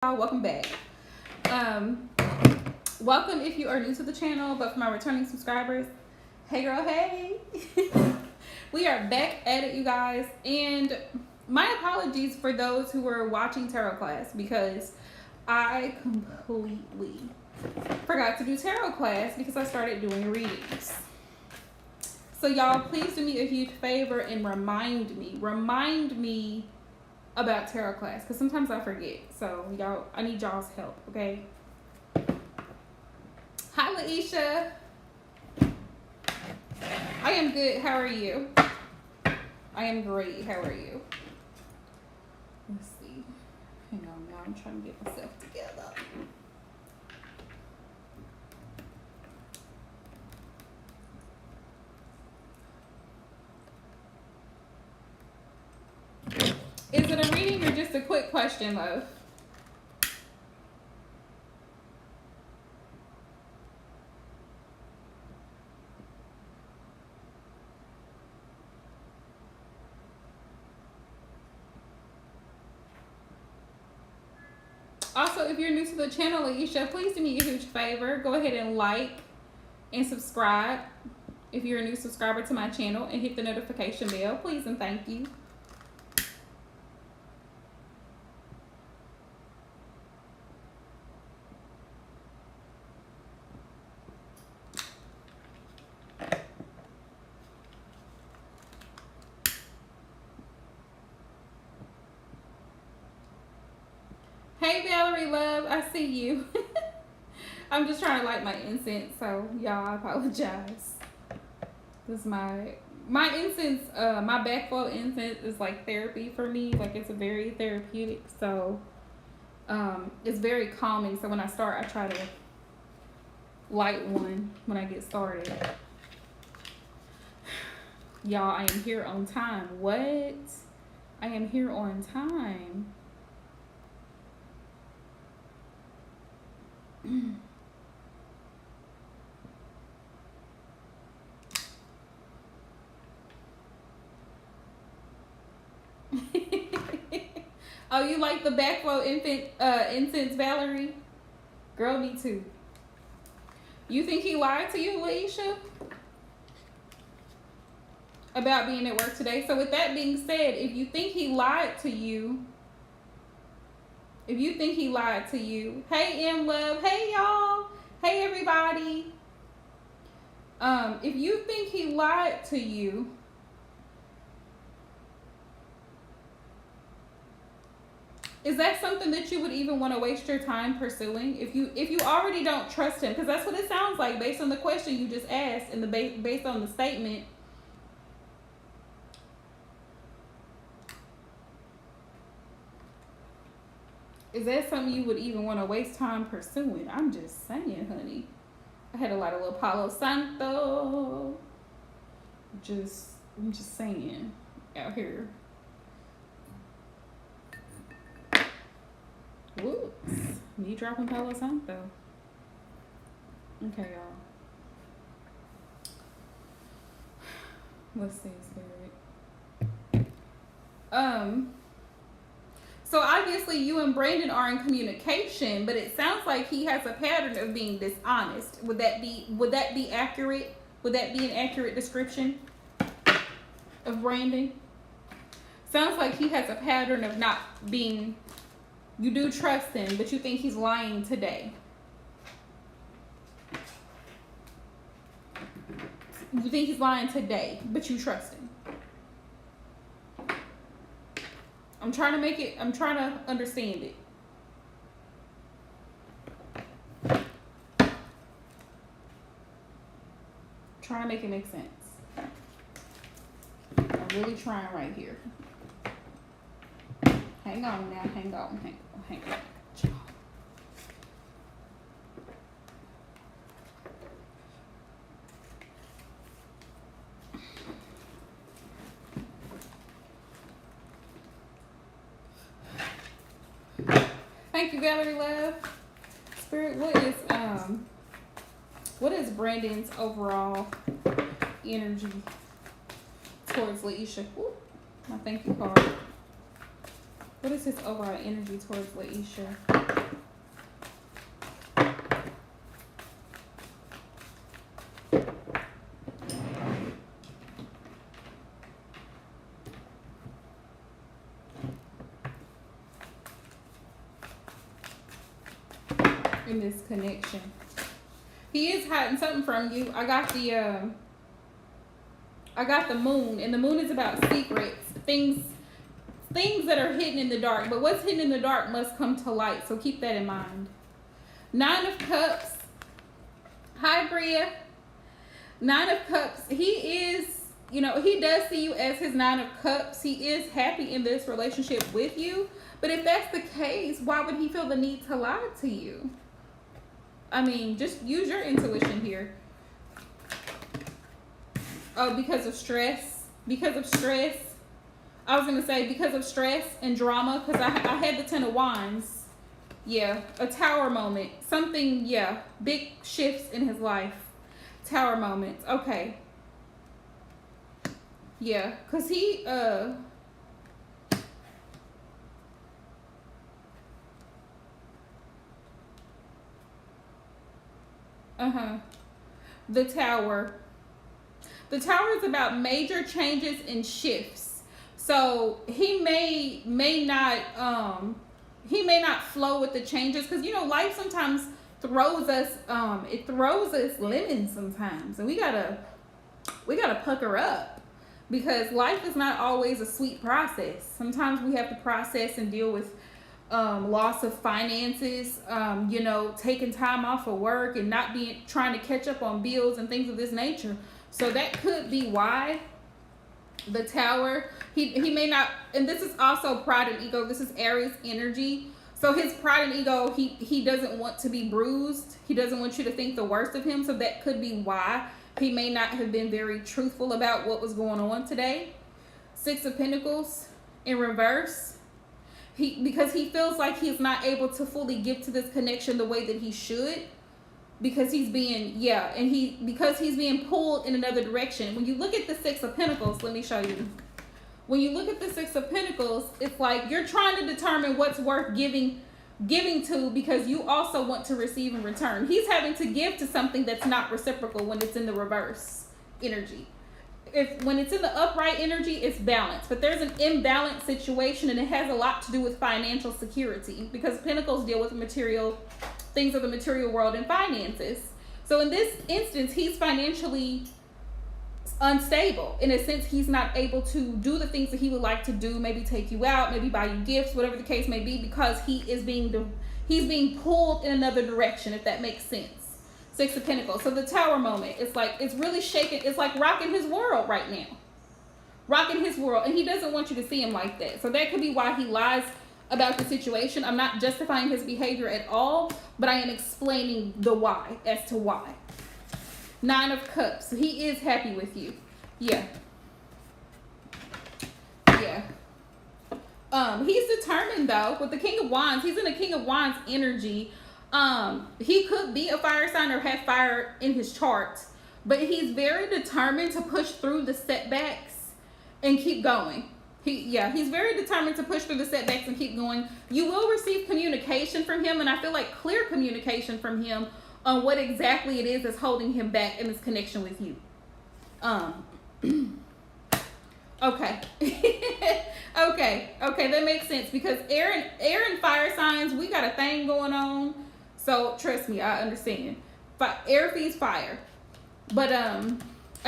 Welcome back. Welcome if you are new to the channel, but for my returning subscribers, hey girl, hey. We are back at it, you guys, and my apologies for those who were watching tarot class because I completely forgot to do tarot class because I started doing readings. So y'all, please do me a huge favor and remind me about tarot class because sometimes I forget. So y'all, I need y'all's help, okay? Hi, Laisha. I am good. How are you? I am great. How are you? Let's see. Hang on now. I'm trying to get myself together. Is it a reading or just a quick question, love? Also, if you're new to the channel, Laisha, please do me a huge favor. Go ahead and like and subscribe if you're a new subscriber to my channel, and hit the notification bell, please and thank you. Hey Valerie love, I see you. I'm just trying to light my incense, so y'all, I apologize. This is my incense, my backflow incense is like therapy for me. Like, it's a very therapeutic, so it's very calming. So when I start, I try to light one when I get started. Y'all, I am here on time. What? I am here on time. Oh, you like the backflow incense, Valerie? Girl, me too. You think he lied to you, Laisha? About being at work today? So with that being said, if you think he lied to you, hey M Love, hey y'all, hey everybody. If you think he lied to you, is that something that you would even want to waste your time pursuing? If you already don't trust him, because that's what it sounds like based on the question you just asked and based on the statement. Is that something you would even want to waste time pursuing? I'm just saying, honey. I had a lot of little Palo Santo. I'm just saying, out here. Whoops. Me dropping Palo Santo. Okay, y'all. Let's see, spirit. So obviously you and Brandon are in communication, but it sounds like he has a pattern of being dishonest. Would that be accurate? Would that be an accurate description of Brandon? Sounds like he has a pattern of not being, you do trust him, but you think he's lying today. You think he's lying today, but you trust him. I'm trying to understand it. Trying to make it make sense. I'm really trying right here. Hang on now, hang on. Thank you, Valerie love. Spirit, what is Brandon's overall energy towards Laisha? Ooh, my thank you card. What is his overall energy towards Laisha? in this connection. He is hiding something from you. I got the moon, and the moon is about secrets, things that are hidden in the dark. But what's hidden in the dark must come to light, so keep that in mind. 9 of Cups. Hi, Bria. 9 of Cups. He is, he does see you as his 9 of Cups. He is happy in this relationship with you. But if that's the case, why would he feel the need to lie to you? I mean, just use your intuition here. Oh, because of stress. Because of stress. I was going to say because of stress and drama, because I had the 10 of Wands. Yeah, a tower moment. Something, yeah, big shifts in his life. Tower moments. Okay. Yeah, because he, the tower. The tower is about major changes and shifts. So he may not flow with the changes, because life sometimes throws us lemons sometimes, and we gotta pucker up, because life is not always a sweet process. Sometimes we have to process and deal with loss of finances, taking time off of work and not trying to catch up on bills and things of this nature. So that could be why the tower, he may not, and this is also pride and ego. This is Aries energy. So his pride and ego, he doesn't want to be bruised. He doesn't want you to think the worst of him. So that could be why he may not have been very truthful about what was going on today. 6 of Pentacles in reverse. Because he feels like he's not able to fully give to this connection the way that he should. Because he's being, because he's being pulled in another direction. When you look at the 6 of Pentacles, let me show you. When you look at the 6 of Pentacles, it's like you're trying to determine what's worth giving to, because you also want to receive in return. He's having to give to something that's not reciprocal when it's in the reverse energy. When it's in the upright energy, it's balanced. But there's an imbalanced situation, and it has a lot to do with financial security, because Pentacles deal with material things of the material world and finances. So in this instance, he's financially unstable. In a sense, he's not able to do the things that he would like to do, maybe take you out, maybe buy you gifts, whatever the case may be, because he's being pulled in another direction, if that makes sense. 6 of Pentacles. So the tower moment, it's really shaking. It's like rocking his world right now. Rocking his world. And he doesn't want you to see him like that. So that could be why he lies about the situation. I'm not justifying his behavior at all, but I am explaining the why, as to why. 9 of Cups. So he is happy with you. Yeah. He's determined though. With the King of Wands, he's in the King of Wands energy. He could be a fire sign or have fire in his chart, but he's very determined to push through the setbacks and keep going. He's very determined to push through the setbacks and keep going. You will receive communication from him, and I feel like clear communication from him on what exactly it is that's holding him back in his connection with you. Okay. Okay, that makes sense, because air and fire signs, we got a thing going on. So trust me, I understand. Air feeds fire. But I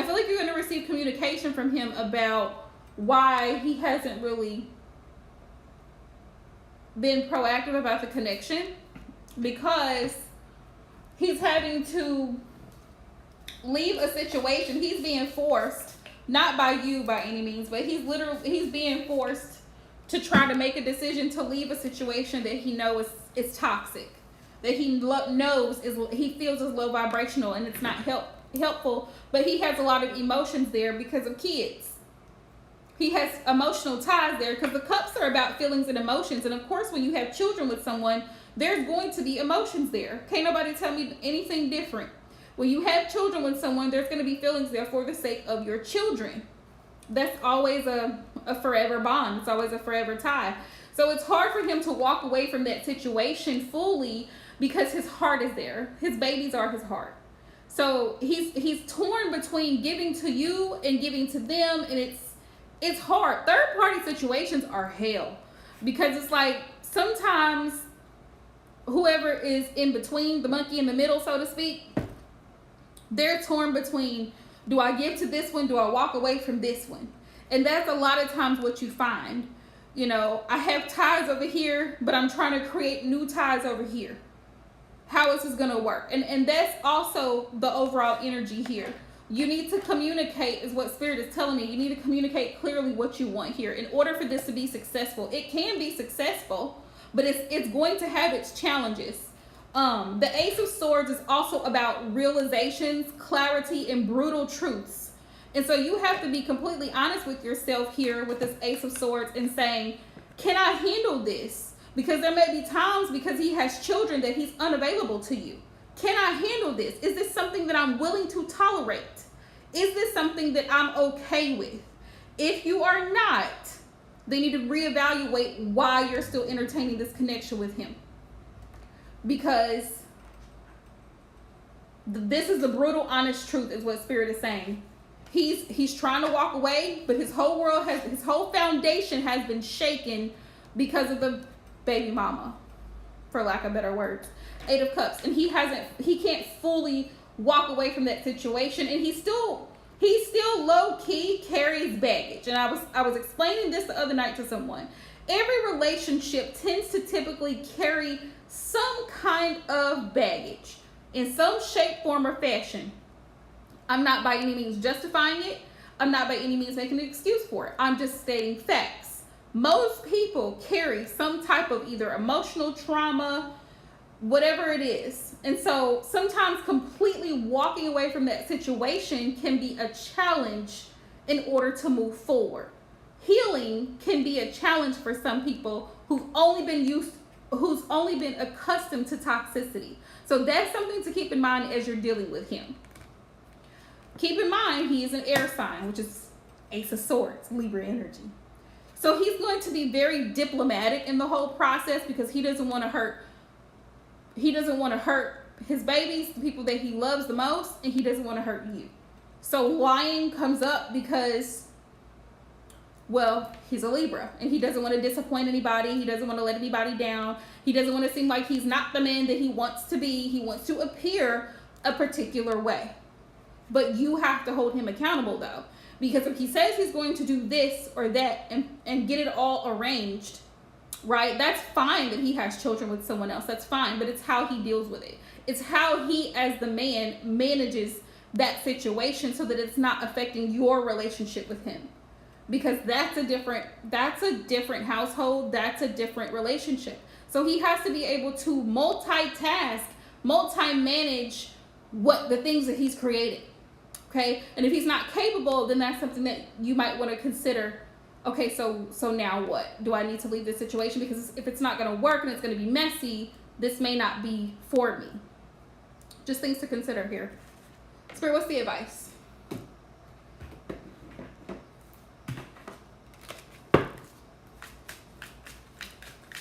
feel like you're going to receive communication from him about why he hasn't really been proactive about the connection, because he's having to leave a situation. He's being forced, not by you by any means, but he's being forced to try to make a decision to leave a situation that he knows is toxic, that he knows he feels is low vibrational, and it's not helpful, but he has a lot of emotions there because of kids. He has emotional ties there, because the cups are about feelings and emotions, and of course when you have children with someone, there's going to be emotions there. Can't nobody tell me anything different. When you have children with someone, there's going to be feelings there for the sake of your children. That's always a forever bond. It's always a forever tie. So it's hard for him to walk away from that situation fully, because his heart is there. His babies are his heart. So he's torn between giving to you and giving to them, and it's hard. Third party situations are hell, because it's like sometimes whoever is in between, the monkey in the middle, so to speak. They're torn between, do I give to this one? Do I walk away from this one? And that's a lot of times what you find. You know, I have ties over here, but I'm trying to create new ties over here. How is this going to work? And that's also the overall energy here. You need to communicate, is what Spirit is telling me. You need to communicate clearly what you want here in order for this to be successful. It can be successful, but it's going to have its challenges. The Ace of Swords is also about realizations, clarity, and brutal truths. And so you have to be completely honest with yourself here with this Ace of Swords and saying, can I handle this? Because there may be times, because he has children, that he's unavailable to you. Can I handle this? Is this something that I'm willing to tolerate? Is this something that I'm okay with? If you are not, then you need to reevaluate why you're still entertaining this connection with him. Because this is the brutal, honest truth, is what Spirit is saying. He's trying to walk away, but his whole world his whole foundation has been shaken because of the baby mama, for lack of better words. 8 of Cups, and he can't fully walk away from that situation, and he still low key carries baggage. And I was explaining this the other night to someone. Every relationship tends to typically carry some kind of baggage in some shape, form, or fashion. I'm not by any means justifying it. I'm not by any means making an excuse for it. I'm just stating facts. Most people carry some type of either emotional trauma, whatever it is. And so sometimes completely walking away from that situation can be a challenge in order to move forward. Healing can be a challenge for some people who've only been accustomed to toxicity. So that's something to keep in mind as you're dealing with him. Keep in mind, he is an air sign, which is Ace of Swords, Libra energy. So he's going to be very diplomatic in the whole process because he doesn't want to hurt his babies, the people that he loves the most, and he doesn't want to hurt you. So lying comes up because, well, he's a Libra and he doesn't want to disappoint anybody. He doesn't want to let anybody down. He doesn't want to seem like he's not the man that he wants to be. He wants to appear a particular way. But you have to hold him accountable, though, because if he says he's going to do this or that and get it all arranged, right? That's fine that he has children with someone else. That's fine, but it's how he deals with it. It's how he, as the man, manages that situation so that it's not affecting your relationship with him. Because that's a different household. That's a different relationship. So he has to be able to multitask, multi-manage the things that he's creating. Okay? And if he's not capable, then that's something that you might want to consider. Okay, so now what? Do I need to leave this situation? Because if it's not going to work and it's going to be messy, this may not be for me. Just things to consider here. Spirit, what's the advice?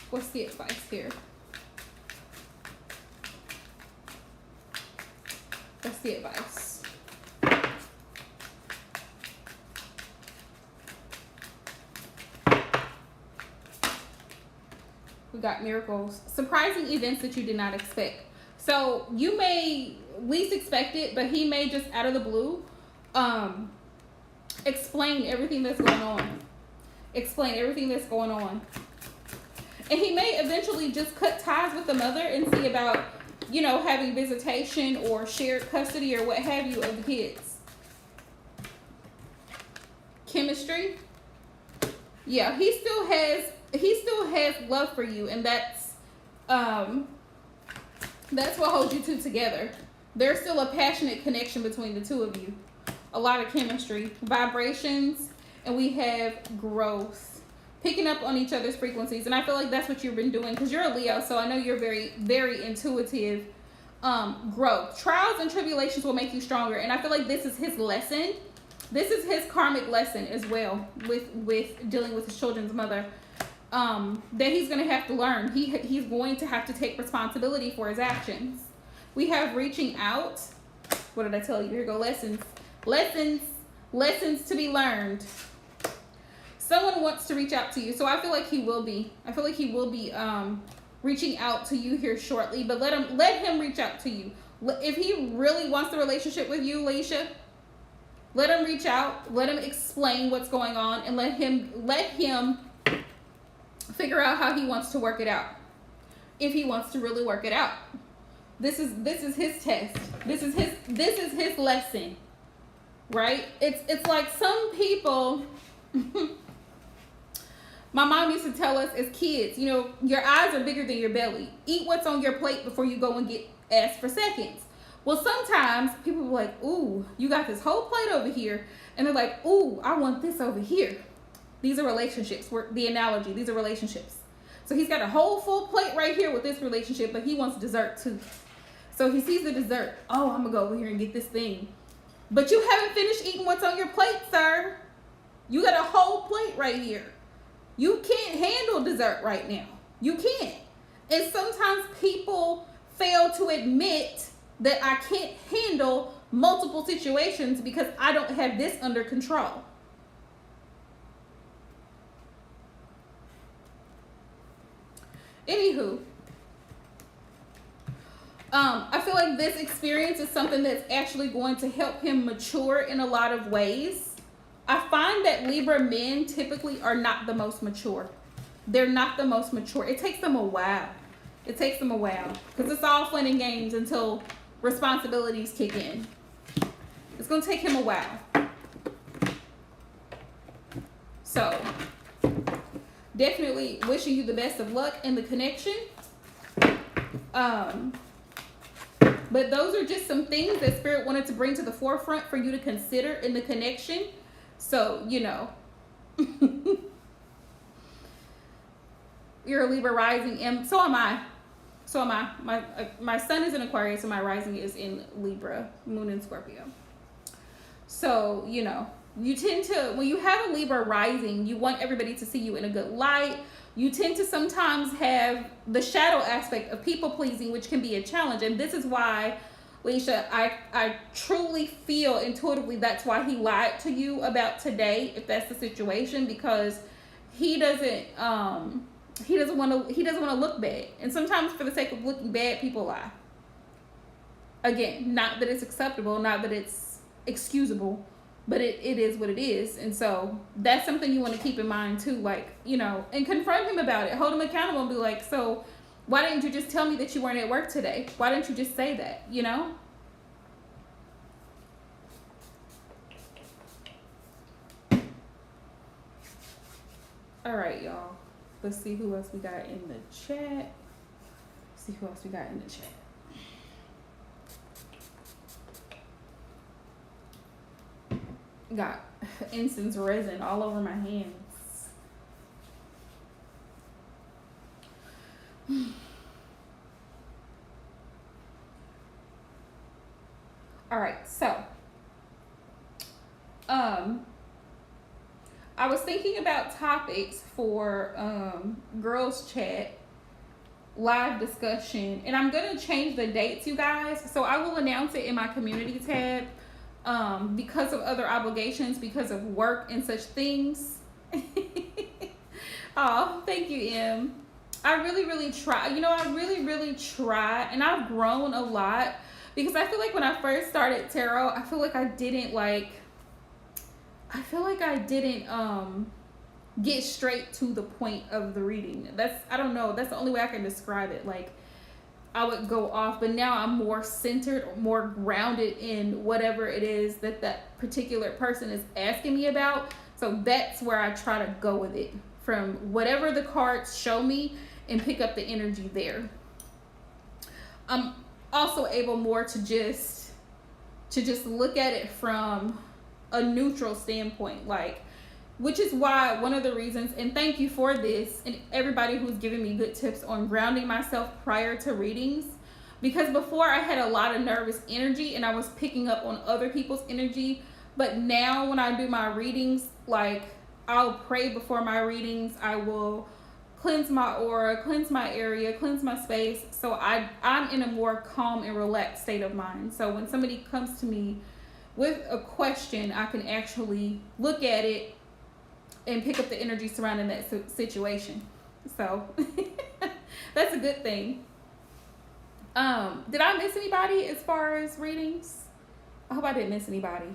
What's the advice here? What's the advice? We got miracles. Surprising events that you did not expect. So you may least expect it, but he may just out of the blue explain everything that's going on. Explain everything that's going on. And he may eventually just cut ties with the mother and see about, having visitation or shared custody or what have you of the kids. Chemistry. Yeah, he still has love for you, and that's what holds you two together. There's still a passionate connection between the two of you. A lot of chemistry, vibrations, and we have growth. Picking up on each other's frequencies. And I feel like that's what you've been doing because you're a Leo, so I know you're very, very intuitive. Growth. Trials and tribulations will make you stronger. And I feel like this is his lesson. This is his karmic lesson as well with dealing with his children's mother. That he's going to have to learn. He's going to have to take responsibility for his actions. We have reaching out. What did I tell you? Here go lessons. Lessons to be learned. Someone wants to reach out to you. So I feel like he will be. reaching out to you here shortly, but let him reach out to you. If he really wants the relationship with you, Leisha, let him reach out, let him explain what's going on, and let him figure out how he wants to work it out. If he wants to really work it out. This is his test. This is his lesson. Right? It's like some people my mom used to tell us as kids, you know, your eyes are bigger than your belly. Eat what's on your plate before you go and get asked for seconds. Well, sometimes people are like, ooh, you got this whole plate over here. And they're like, ooh, I want this over here. These are relationships. The analogy, these are relationships. So he's got a whole full plate right here with this relationship, but he wants dessert too. So he sees the dessert. Oh, I'm going to go over here and get this thing. But you haven't finished eating what's on your plate, sir. You got a whole plate right here. You can't handle dessert right now. You can't. And sometimes people fail to admit that I can't handle multiple situations because I don't have this under control. Anywho, I feel like this experience is something that's actually going to help him mature in a lot of ways. I find that Libra men typically are not the most mature. They're not the most mature. It takes them a while. It takes them a while because it's all fun and games until responsibilities kick in. It's going to take him a while. So, definitely wishing you the best of luck in the connection. But those are just some things that Spirit wanted to bring to the forefront for you to consider in the connection. So, you know, you're a Libra rising, and so am I. So am I. My sun is in Aquarius and my rising is in Libra, moon in Scorpio. So, you know, you tend to, when you have a Libra rising, you want everybody to see you in a good light. You tend to sometimes have the shadow aspect of people pleasing, which can be a challenge. And this is why, Leisha, I truly feel intuitively that's why he lied to you about today, if that's the situation, because he doesn't want to look bad. And sometimes for the sake of looking bad, people lie. Again, not that it's acceptable, not that it's excusable, but it is what it is. And so that's something you want to keep in mind too, like, you know, and confront him about it. Hold him accountable and be like, so why didn't you just tell me that you weren't at work today? Why didn't you just say that, you know? All right, y'all. Let's see who else we got in the chat. Got incense resin all over my hands. All right, so I was thinking about topics for girls chat live discussion, and I'm gonna change the dates, you guys, so I will announce it in my community tab. Because of other obligations, because of work and such things. Oh, thank you, Em. I really try. You know, I really try, and I've grown a lot because I feel like when I first started tarot, I feel like I didn't get straight to the point of the reading. I don't know. That's the only way I can describe it. Like, I would go off, but now I'm more centered, more grounded in whatever it is that particular person is asking me about. So that's where I try to go with it, from whatever the cards show me and pick up the energy there. I'm also able more to just look at it from a neutral standpoint, like, which is why one of the reasons, and thank you for this, and everybody who's given me good tips on grounding myself prior to readings, because before I had a lot of nervous energy and I was picking up on other people's energy, but now when I do my readings, like, I'll pray before my readings, I will cleanse my aura, cleanse my area, cleanse my space, so I'm in a more calm and relaxed state of mind. So when somebody comes to me with a question, I can actually look at it and pick up the energy surrounding that situation. So That's a good thing. Did I miss anybody as far as readings? I hope I didn't miss anybody.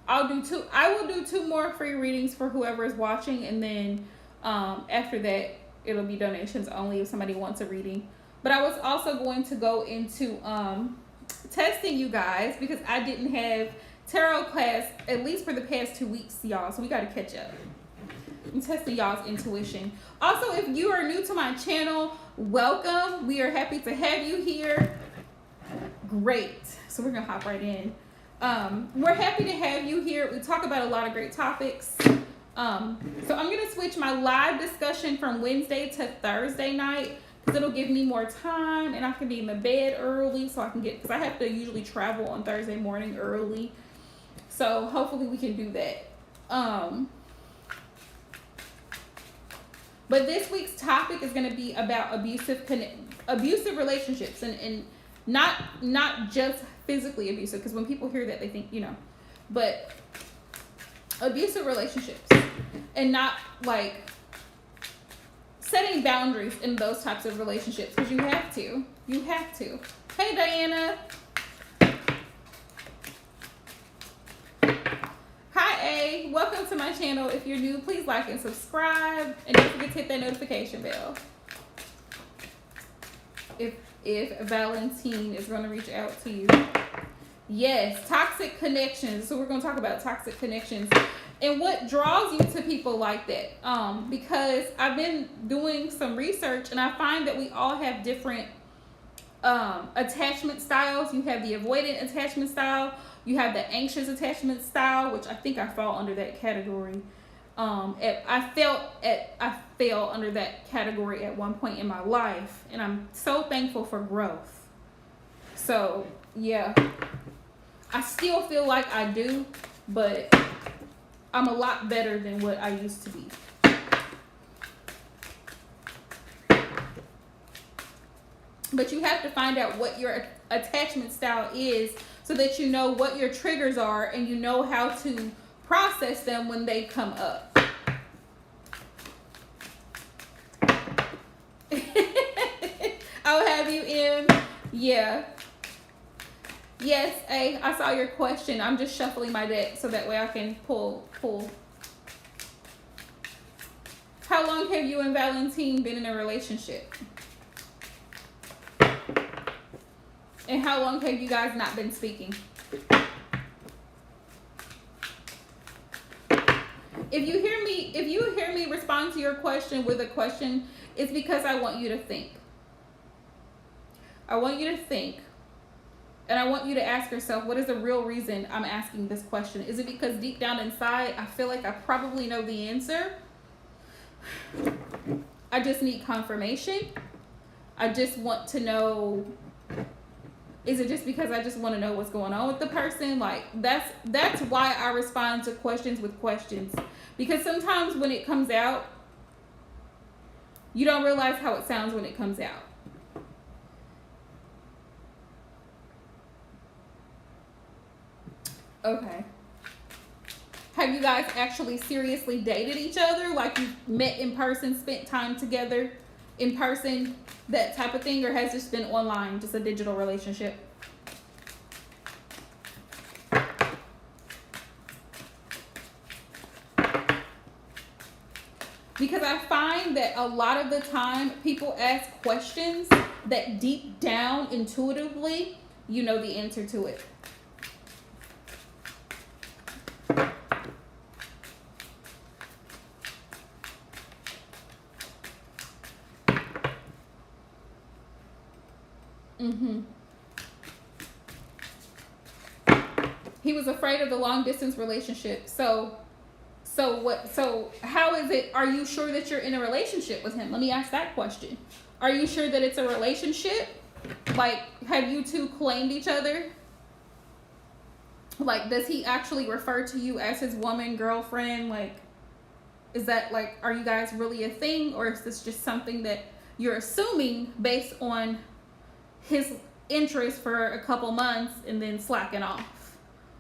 I will do 2 more free readings for whoever is watching, and then after that it'll be donations only if somebody wants a reading. But I was also going to go into testing you guys, because I didn't have tarot class at least for the past 2 weeks, y'all. So we got to catch up. I'm testing y'all's intuition. Also, if you are new to my channel, welcome. We are happy to have you here. Great. So we're gonna hop right in. We're happy to have you here. We talk about a lot of great topics. So I'm gonna switch my live discussion from Wednesday to Thursday night, because it'll give me more time and I can be in the bed early, so I can get, because I have to usually travel on Thursday morning early. So hopefully we can do that. But this week's topic is going to be about abusive relationships, and not just physically abusive, because when people hear that they think, but abusive relationships, and not like setting boundaries in those types of relationships, because you have to. Hey Diana. Hi, welcome to my channel. If you're new, please like and subscribe, and don't forget to hit that notification bell. If Valentine is going to reach out to you. Yes, toxic connections. So we're going to talk about toxic connections and what draws you to people like that. Because I've been doing some research, and I find that we all have different attachment styles. You have the avoidant attachment style. You have the anxious attachment style, which I think I fall under that category. I fell under that category at one point in my life, and I'm so thankful for growth. So yeah, I still feel like I do, but I'm a lot better than what I used to be. But you have to find out what your attachment style is, so that you know what your triggers are, and you know how to process them when they come up. I'll have you in. Yeah. Yes, I saw your question. I'm just shuffling my deck so that way I can pull. How long have you and Valentine been in a relationship? And how long have you guys not been speaking? If you hear me respond to your question with a question, it's because I want you to think. I want you to think. And I want you to ask yourself, what is the real reason I'm asking this question? Is it because deep down inside, I feel like I probably know the answer? I just need confirmation. I just want to know. Is it just because I just want to know what's going on with the person? Like, that's why I respond to questions with questions. Because sometimes when it comes out, you don't realize how it sounds when it comes out. Okay. Have you guys actually seriously dated each other? Like, you met in person, spent time together in person, that type of thing? Or has this been online, just a digital relationship? Because I find that a lot of the time people ask questions that deep down intuitively, you know the answer to it. He was afraid of the long distance relationship. So how is it? Are you sure that you're in a relationship with him? Let me ask that question. Are you sure that it's a relationship? Like, have you two claimed each other? Like, does he actually refer to you as his woman, girlfriend? Like, is that, like, are you guys really a thing? Or is this just something that you're assuming based on his interest for a couple months and then slacking off?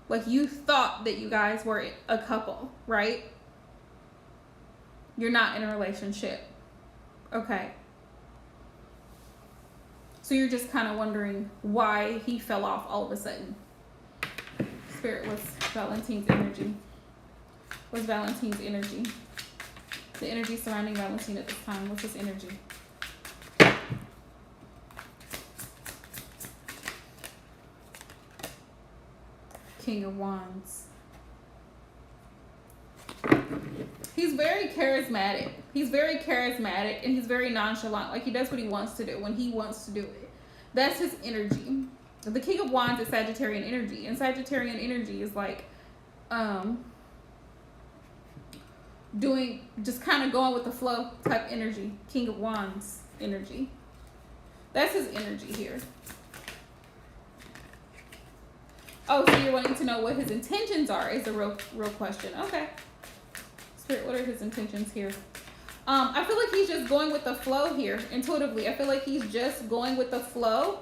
Like, you thought that you guys were a couple, right? You're not in a relationship. Okay. So you're just kind of wondering why he fell off all of a sudden. Spirit, what's Valentine's energy? What's Valentine's energy? The energy surrounding Valentine at this time. What's his energy? King of Wands. He's very charismatic. He's very charismatic and he's very nonchalant. Like he does what he wants to do when he wants to do it. That's his energy. The King of Wands is Sagittarian energy. And Sagittarian energy is like doing, just kind of going with the flow type energy. King of Wands energy. That's his energy here. Oh, so you're wanting to know what his intentions are is the real question. Okay. Spirit, what are his intentions here? I feel like he's just going with the flow here, intuitively. I feel like he's just going with the flow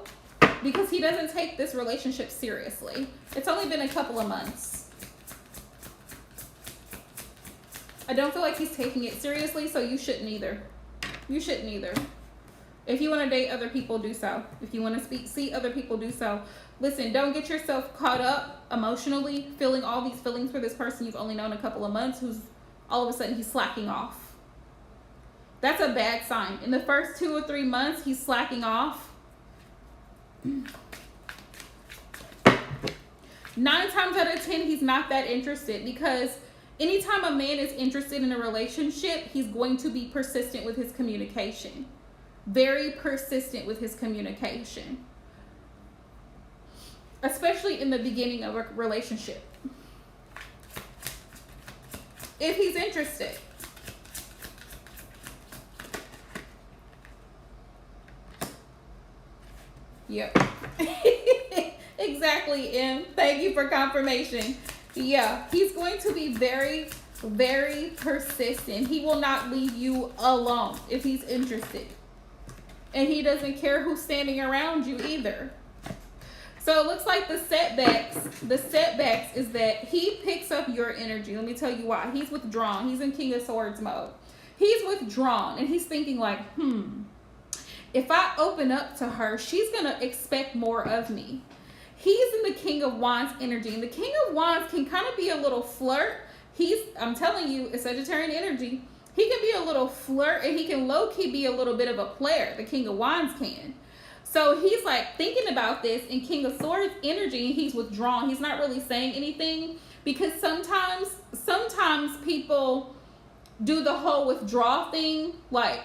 because he doesn't take this relationship seriously. It's only been a couple of months. I don't feel like he's taking it seriously, so you shouldn't either. You shouldn't either. If you want to date other people, do so. If you want to see other people, do so. Listen, don't get yourself caught up emotionally, feeling all these feelings for this person you've only known a couple of months, who's all of a sudden he's slacking off. That's a bad sign. In the first 2 or 3 months, he's slacking off. 9 times out of 10, he's not that interested, because anytime a man is interested in a relationship, he's going to be persistent with his communication. Very persistent with his communication. Especially in the beginning of a relationship. If he's interested. Yep. Exactly, Em. Thank you for confirmation. Yeah, he's going to be very, very persistent. He will not leave you alone if he's interested. And he doesn't care who's standing around you either. So it looks like the setbacks is that he picks up your energy. Let me tell you why. He's withdrawn. He's in King of Swords mode. He's withdrawn and he's thinking like, if I open up to her, she's going to expect more of me. He's in the King of Wands energy. And the King of Wands can kind of be a little flirt. I'm telling you, it's Sagittarian energy. He can be a little flirt and he can low-key be a little bit of a player. The King of Wands can. So he's like thinking about this in King of Swords energy and he's withdrawn. He's not really saying anything because sometimes people do the whole withdrawal thing, like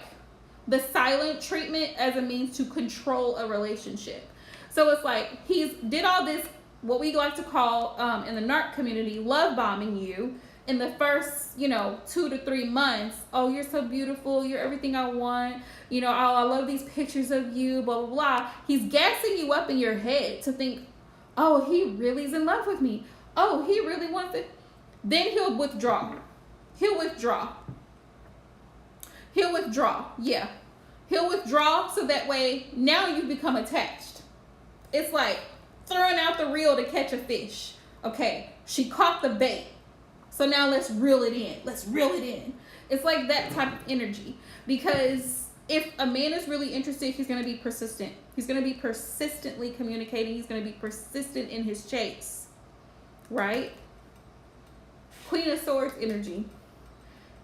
the silent treatment as a means to control a relationship. So it's like he's did all this, what we like to call in the NARC community, love bombing you in the first, 2 to 3 months. Oh, you're so beautiful. You're everything I want. Oh, I love these pictures of you, blah, blah, blah. He's gassing you up in your head to think, oh, he really is in love with me. Oh, he really wants it. Then he'll withdraw. He'll withdraw. Yeah. He'll withdraw so that way now you become attached. It's like throwing out the reel to catch a fish. Okay, she caught the bait. So now let's reel it in. It's like that type of energy. Because if a man is really interested, he's going to be persistent. He's going to be persistently communicating. He's going to be persistent in his chase. Right? Queen of Swords energy.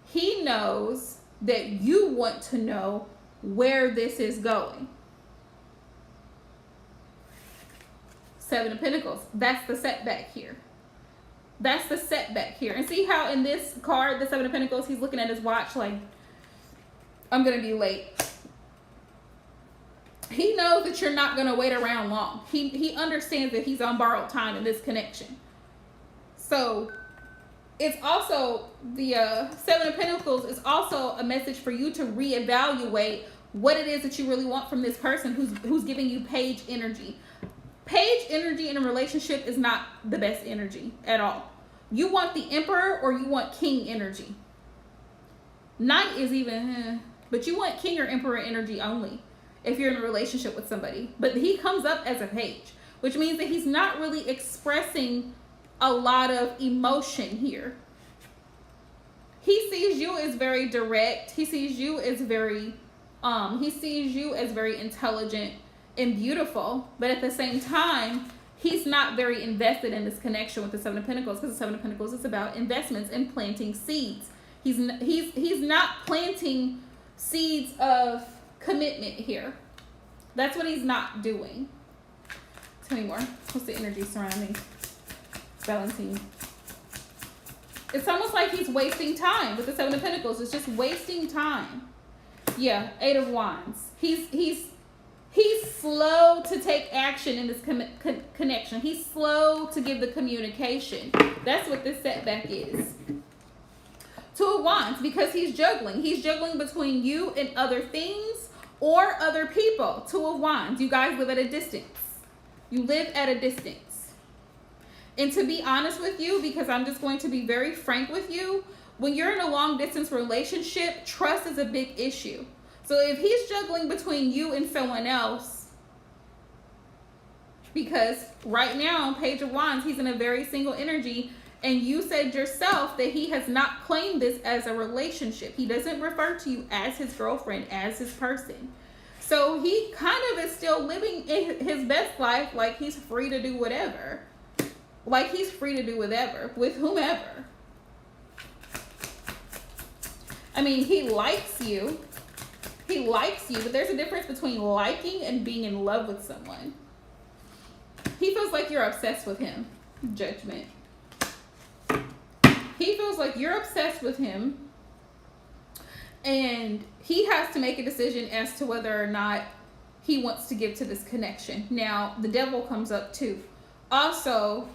He knows that you want to know where this is going. 7 of Pentacles. That's the setback here. And see how in this card, the 7 of Pentacles, he's looking at his watch like, I'm going to be late. He knows that you're not going to wait around long. He understands that he's on borrowed time in this connection. So it's also the 7 of Pentacles is also a message for you to reevaluate what it is that you really want from this person who's giving you page energy. Page energy in a relationship is not the best energy at all. You want the Emperor or you want King energy. Knight is even, but you want King or Emperor energy only if you're in a relationship with somebody. But he comes up as a page, which means that he's not really expressing a lot of emotion here. He sees you as very direct. He sees you as very intelligent. and beautiful, but at the same time, he's not very invested in this connection with the Seven of Pentacles, because the Seven of Pentacles is about investments and planting seeds. He's not planting seeds of commitment here. That's what he's not doing. Tell me more. What's the energy surrounding Valentine? It's almost like he's wasting time with the Seven of Pentacles. It's just wasting time. Yeah, Eight of Wands. He's slow to take action in this connection. He's slow to give the communication. That's what this setback is. Two of Wands, because he's juggling. He's juggling between you and other things or other people. Two of Wands. You guys live at a distance. You live at a distance. And to be honest with you, because I'm just going to be very frank with you, when you're in a long distance relationship, trust is a big issue. So if he's juggling between you and someone else, because right now, Page of Wands, he's in a very single energy, and you said yourself that he has not claimed this as a relationship. He doesn't refer to you as his girlfriend, as his person. So he kind of is still living his best life, like he's free to do whatever. Like he's free to do whatever with whomever. I mean, he likes you. He likes you, but there's a difference between liking and being in love with someone. He feels like you're obsessed with him. Judgment. He feels like you're obsessed with him, and he has to make a decision as to whether or not he wants to give to this connection. Now, the devil comes up too. Also,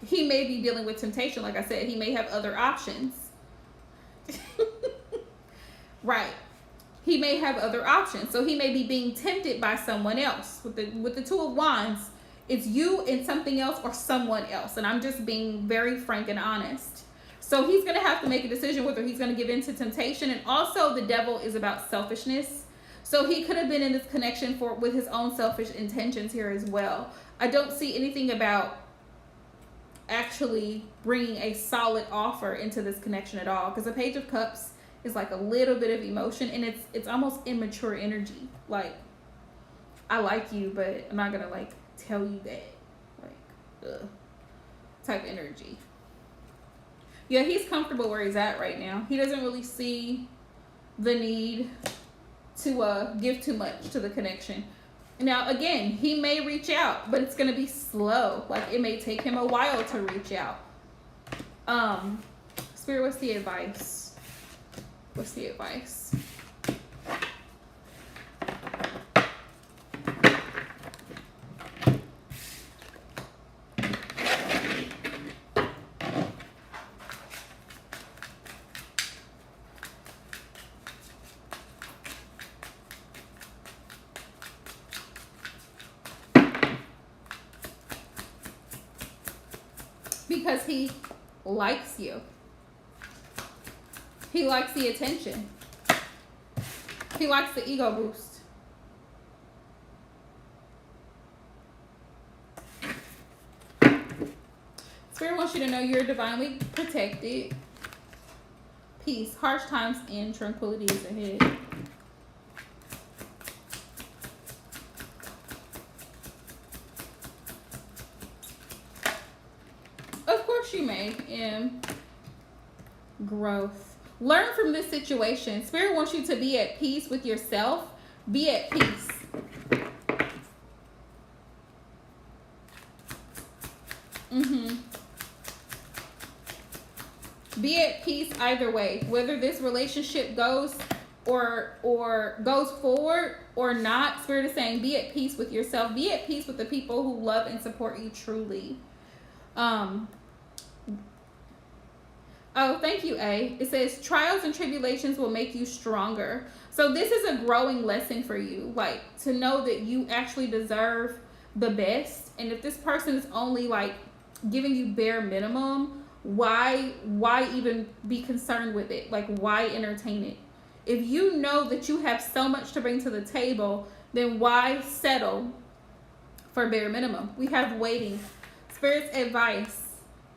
he may be dealing with temptation. Like I said, he may have other options. Right. He may have other options. So he may be being tempted by someone else. With the Two of Wands, it's you and something else or someone else. And I'm just being very frank and honest. So he's going to have to make a decision whether he's going to give in to temptation. And also the devil is about selfishness. So he could have been in this connection with his own selfish intentions here as well. I don't see anything about actually bringing a solid offer into this connection at all. Because the Page of Cups is like a little bit of emotion, and it's almost immature energy. Like, I like you, but I'm not going to like tell you that. Like, type energy. Yeah, he's comfortable where he's at right now. He doesn't really see the need to give too much to the connection. Now, again, he may reach out, but it's going to be slow. Like, it may take him a while to reach out. Spirit, what's the advice? What's the advice? Because he likes you. He likes the attention. He likes the ego boost. Spirit wants you to know you're divinely protected. Peace. Harsh times and tranquility is ahead. Of course you may. And growth. Learn from this situation. Spirit wants you to be at peace with yourself. Be at peace. Be at peace either way. Whether this relationship goes or goes forward or not, Spirit is saying be at peace with yourself. Be at peace with the people who love and support you truly. Oh, thank you, A. It says, trials and tribulations will make you stronger. So this is a growing lesson for you. Like, to know that you actually deserve the best. And if this person is only, like, giving you bare minimum, why even be concerned with it? Like, why entertain it? If you know that you have so much to bring to the table, then why settle for bare minimum? We have waiting. Spirit's advice.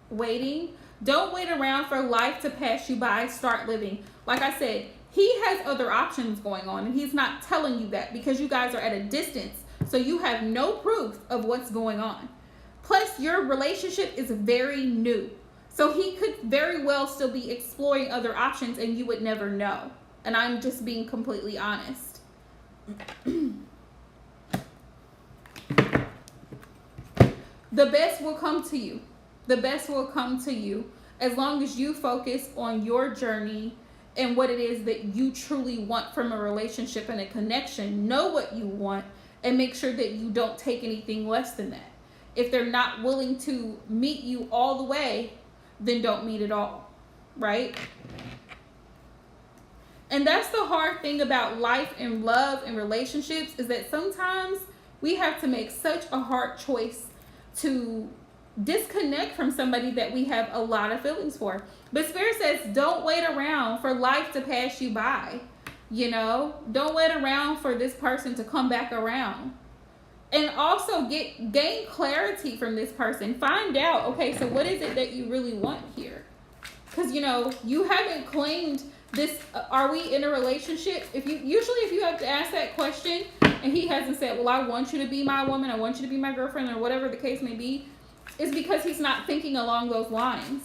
Waiting. Don't wait around for life to pass you by. Start living. Like I said, he has other options going on, and he's not telling you that because you guys are at a distance. So you have no proof of what's going on. Plus, your relationship is very new. So he could very well still be exploring other options and you would never know. And I'm just being completely honest. The best will come to you. The best will come to you as long as you focus on your journey and what it is that you truly want from a relationship and a connection. Know what you want and make sure that you don't take anything less than that. If they're not willing to meet you all the way, then don't meet at all, right? And that's the hard thing about life and love and relationships, is that sometimes we have to make such a hard choice to disconnect from somebody that we have a lot of feelings for. But Spirit says, don't wait around for life to pass you by. You know, don't wait around for this person to come back around. And also gain clarity from this person. Find out, okay, so what is it that you really want here? Because, you know, you haven't claimed this, are we in a relationship? If you have to ask that question and he hasn't said, well, I want you to be my woman, I want you to be my girlfriend, or whatever the case may be, it's because he's not thinking along those lines.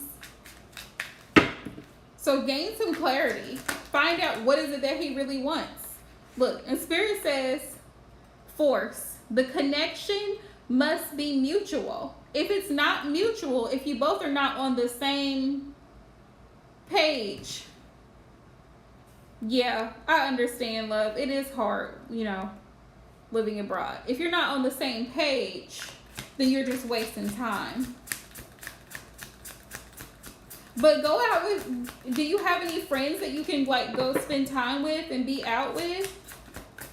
So gain some clarity. Find out what is it that he really wants. Look, and Spirit says, force. The connection must be mutual. If it's not mutual, if you both are not on the same page, yeah, I understand, love. It is hard, you know, living abroad. If you're not on the same page, then you're just wasting time. But go out with, do you have any friends that you can like go spend time with and be out with?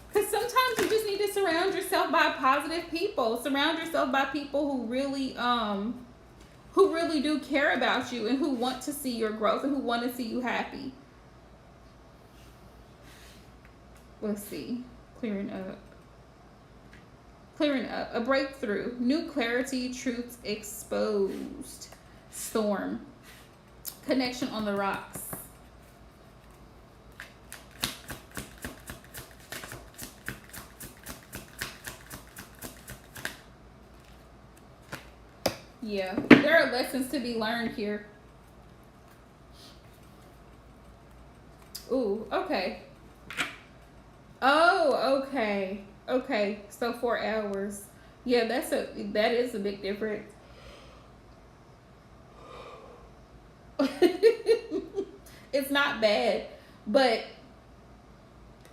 Because sometimes you just need to surround yourself by positive people. Surround yourself by people who really do care about you and who want to see your growth and who want to see you happy. Let's see. Clearing up. A breakthrough. New clarity, truths exposed. Storm. Connection on the rocks. Yeah, there are lessons to be learned here. Ooh, okay. Oh, okay. Okay, so 4 hours. Yeah, that is a big difference. It's not bad, but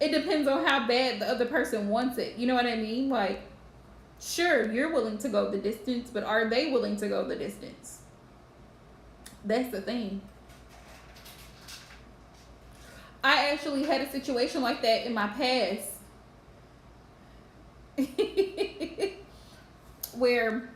it depends on how bad the other person wants it. You know what I mean? Like, sure, you're willing to go the distance, but are they willing to go the distance? That's the thing. I actually had a situation like that in my past where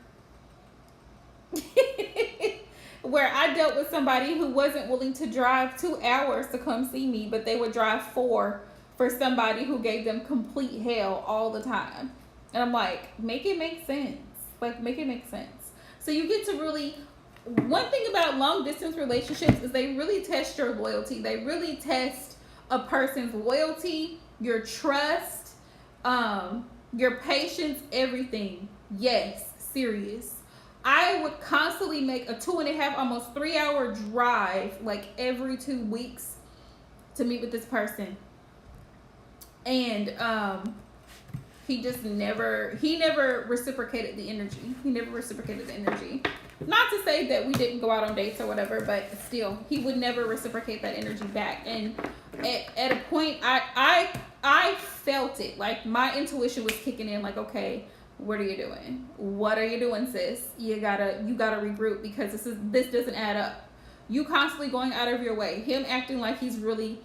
I dealt with somebody who wasn't willing to drive 2 hours to come see me, but they would drive 4 for somebody who gave them complete hell all the time. And I'm like, make it make sense. Like, make it make sense. So you get to really, one thing about long distance relationships is they really test your loyalty. They really test a person's loyalty, your trust, your patience, everything. Yes, serious. I would constantly make a 2.5, almost 3 hour drive like every 2 weeks to meet with this person. And he never reciprocated the energy. Not to say that we didn't go out on dates or whatever, but still, he would never reciprocate that energy back. And at a point, I felt it. Like, my intuition was kicking in, like, okay, what are you doing? What are you doing, sis? You gotta regroup, because this doesn't add up. You constantly going out of your way. Him acting like he's really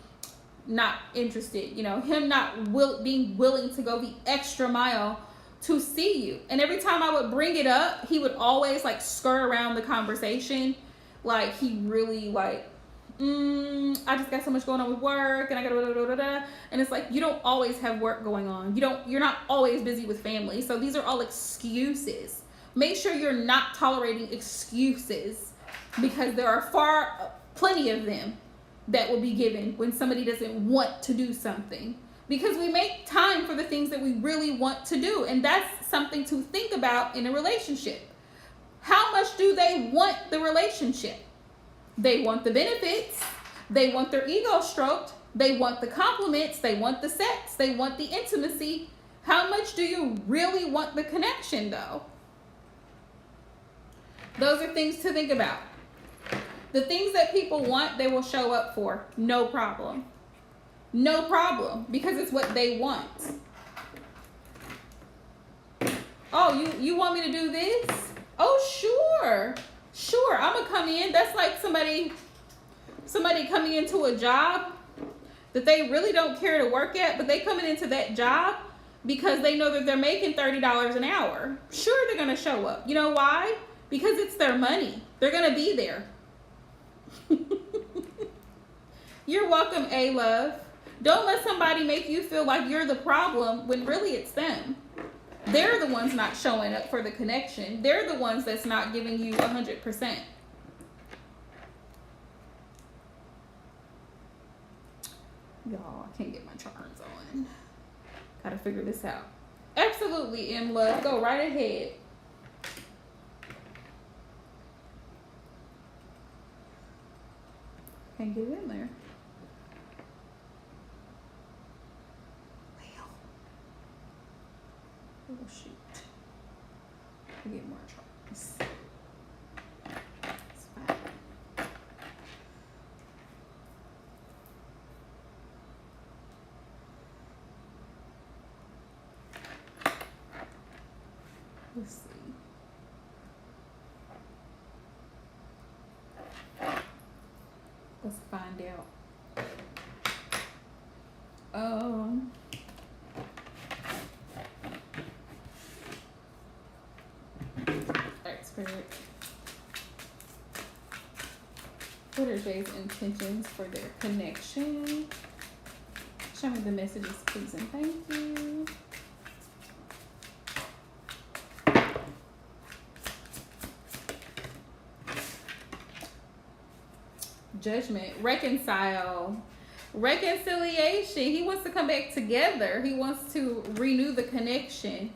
not interested. You know, him not being willing to go the extra mile to see you. And every time I would bring it up, he would always like skirt around the conversation. Like, he really like, I just got so much going on with work, and I gotta and it's like, you don't always have work going on. You're not always busy with family. So these are all excuses. Make sure you're not tolerating excuses, because there are plenty of them that will be given when somebody doesn't want to do something. because we make time for the things that we really want to do. And that's something to think about in a relationship. How much do they want the relationship? They want the benefits. They want their ego stroked. They want the compliments. They want the sex. They want the intimacy. How much do you really want the connection, though? Those are things to think about. The things that people want, they will show up for. No problem. No problem. Because it's what they want. Oh, you want me to do this? Oh, sure. Sure, I'm going to come in. That's like somebody coming into a job that they really don't care to work at, but they coming into that job because they know that they're making $30 an hour. Sure, they're going to show up. You know why? Because it's their money. They're going to be there. You're welcome, A-Love. Don't let somebody make you feel like you're the problem when really it's them. They're the ones not showing up for the connection. They're the ones that's not giving you 100%. Y'all, I can't get my charms on. Gotta figure this out. Absolutely, M-Love. Go right ahead. Can't get it in there. Oh, shoot. I get more charms. It's fine. Let's see. Let's find out. Spirit. What are Jay's intentions for their connection? Show me the messages, please, and thank you. Judgment. Reconcile. Reconciliation. He wants to come back together. He wants to renew the connection.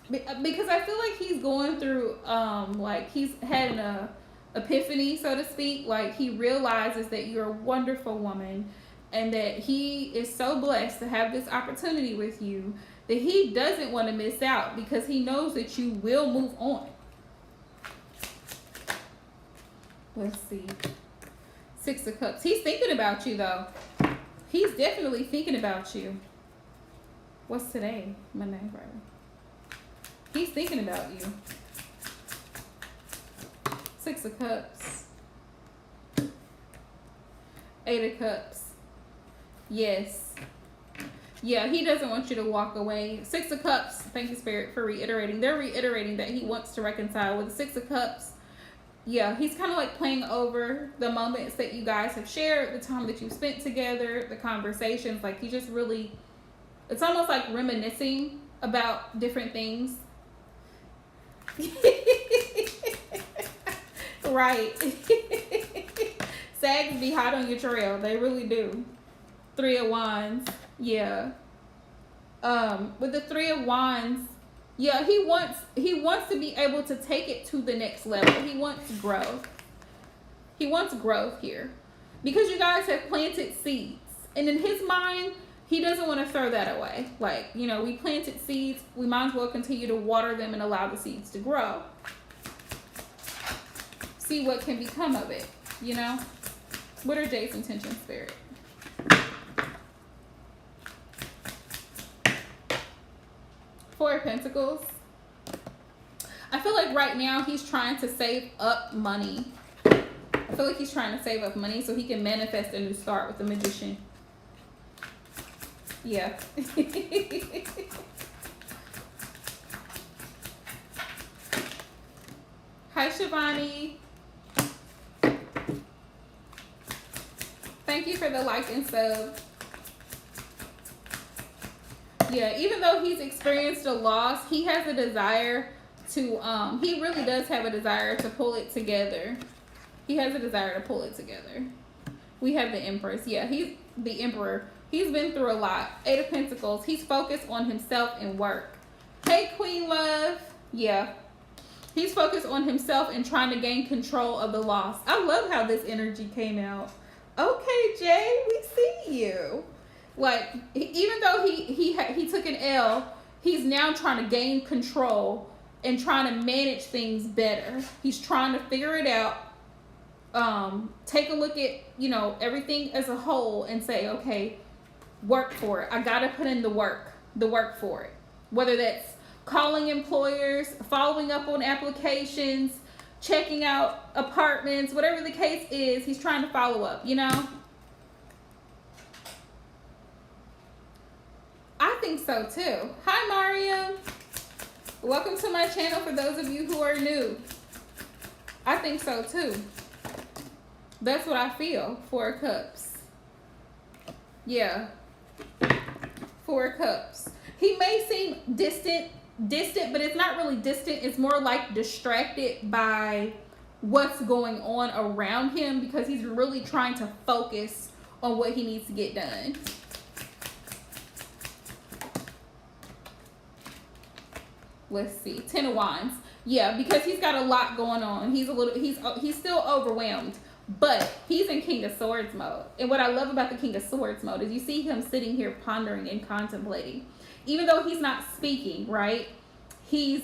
Because I feel like he's going through, like he's had an epiphany, so to speak. Like he realizes that you're a wonderful woman and that he is so blessed to have this opportunity with you that he doesn't want to miss out because he knows that you will move on. Let's see. 6 of Cups. He's thinking about you, though. He's definitely thinking about you. What's today? Monday, Friday. He's thinking about you. 6 of Cups. 8 of Cups. Yes. Yeah, he doesn't want you to walk away. 6 of Cups. Thank you, Spirit, for reiterating. They're reiterating that he wants to reconcile with the 6 of Cups. Yeah, he's kind of like playing over the moments that you guys have shared, the time that you spent together, the conversations. Like he just really, it's almost like reminiscing about different things. Right. Sags be hot on your trail. They really do. 3 of Wands. Yeah. With the 3 of Wands, yeah, he wants to be able to take it to the next level. He wants growth. He wants growth here. Because you guys have planted seeds. And in his mind, he doesn't want to throw that away. Like, you know, we planted seeds. We might as well continue to water them and allow the seeds to grow. See what can become of it, you know? What are Jay's intentions, Spirit? Four of Pentacles. I feel like right now he's trying to save up money. I feel like he's trying to save up money so he can manifest a new start with the Magician. Yeah. Hi, Shivani. Thank you for the like and sub. Yeah, even though he's experienced a loss, he has a desire to, he really does have a desire to pull it together. He has a desire to pull it together. We have the Empress. Yeah, he's the Emperor. He's been through a lot. Eight of Pentacles. He's focused on himself and work. Hey, Queen Love. Yeah. He's focused on himself and trying to gain control of the loss. I love how this energy came out. Okay, Jay, we see you. Like, even though he took an L, he's now trying to gain control and trying to manage things better. He's trying to figure it out. Take a look at, you know, everything as a whole and say, okay, work for it. I gotta put in the work for it. Whether that's calling employers, following up on applications, checking out apartments, whatever the case is, he's trying to follow up, you know? I think so too. Hi, Mario. Welcome to my channel for those of you who are new. I think so too. That's what I feel. 4 of Cups. Yeah. 4 of Cups. He may seem distant, but it's not really distant. It's more like distracted by what's going on around him because he's really trying to focus on what he needs to get done. Let's see. 10 of Wands. Yeah, because he's got a lot going on. He's still overwhelmed, but he's in King of Swords mode. And what I love about the King of Swords mode is you see him sitting here pondering and contemplating. Even though he's not speaking, right? He's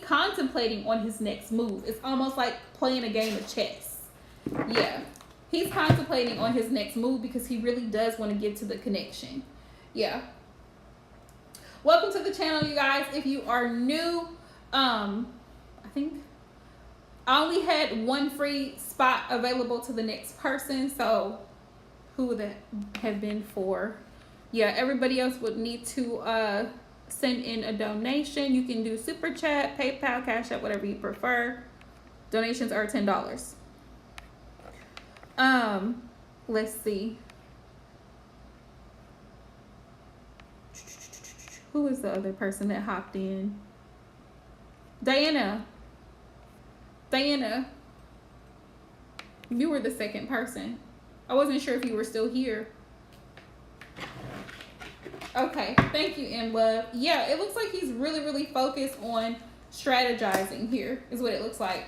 contemplating on his next move. It's almost like playing a game of chess. Yeah. He's contemplating on his next move because he really does want to get to the connection. Yeah. Welcome to the channel, you guys. If you are new, I think I only had 1 free spot available to the next person. So who would that have been for? Yeah, everybody else would need to send in a donation. You can do Super Chat, PayPal, Cash App, whatever you prefer. Donations are $10. Let's see. Who is the other person that hopped in? Diana. You were the second person. I wasn't sure if you were still here. Okay, thank you, M Love. Yeah, it looks like he's really focused on strategizing here, is what it looks like.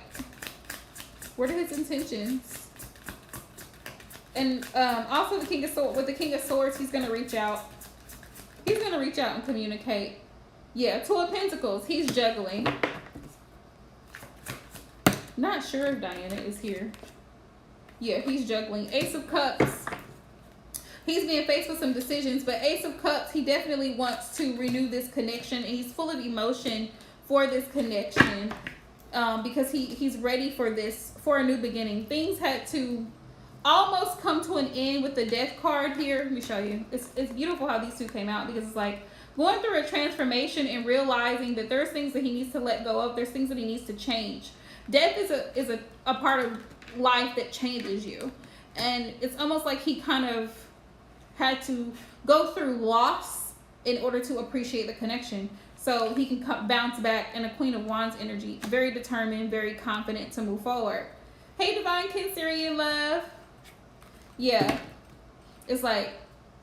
What are his intentions? And also the King of Swords, with the King of Swords, he's gonna reach out. He's gonna reach out and communicate. Yeah, 2 of Pentacles, he's juggling. Not sure if Diana is here. Yeah, he's juggling. Ace of Cups. He's being faced with some decisions, but Ace of Cups, he definitely wants to renew this connection, and he's full of emotion for this connection because he's ready for a new beginning. Things had to almost come to an end with the Death card here. Let me show you. It's beautiful how these two came out because it's like going through a transformation and realizing that there's things that he needs to let go of. There's things that he needs to change. Death is a part of life that changes you, and it's almost like he kind of had to go through loss in order to appreciate the connection so he can bounce back in a Queen of Wands energy, very determined, very confident to move forward. Hey, Divine Cancerian Love. Yeah, it's like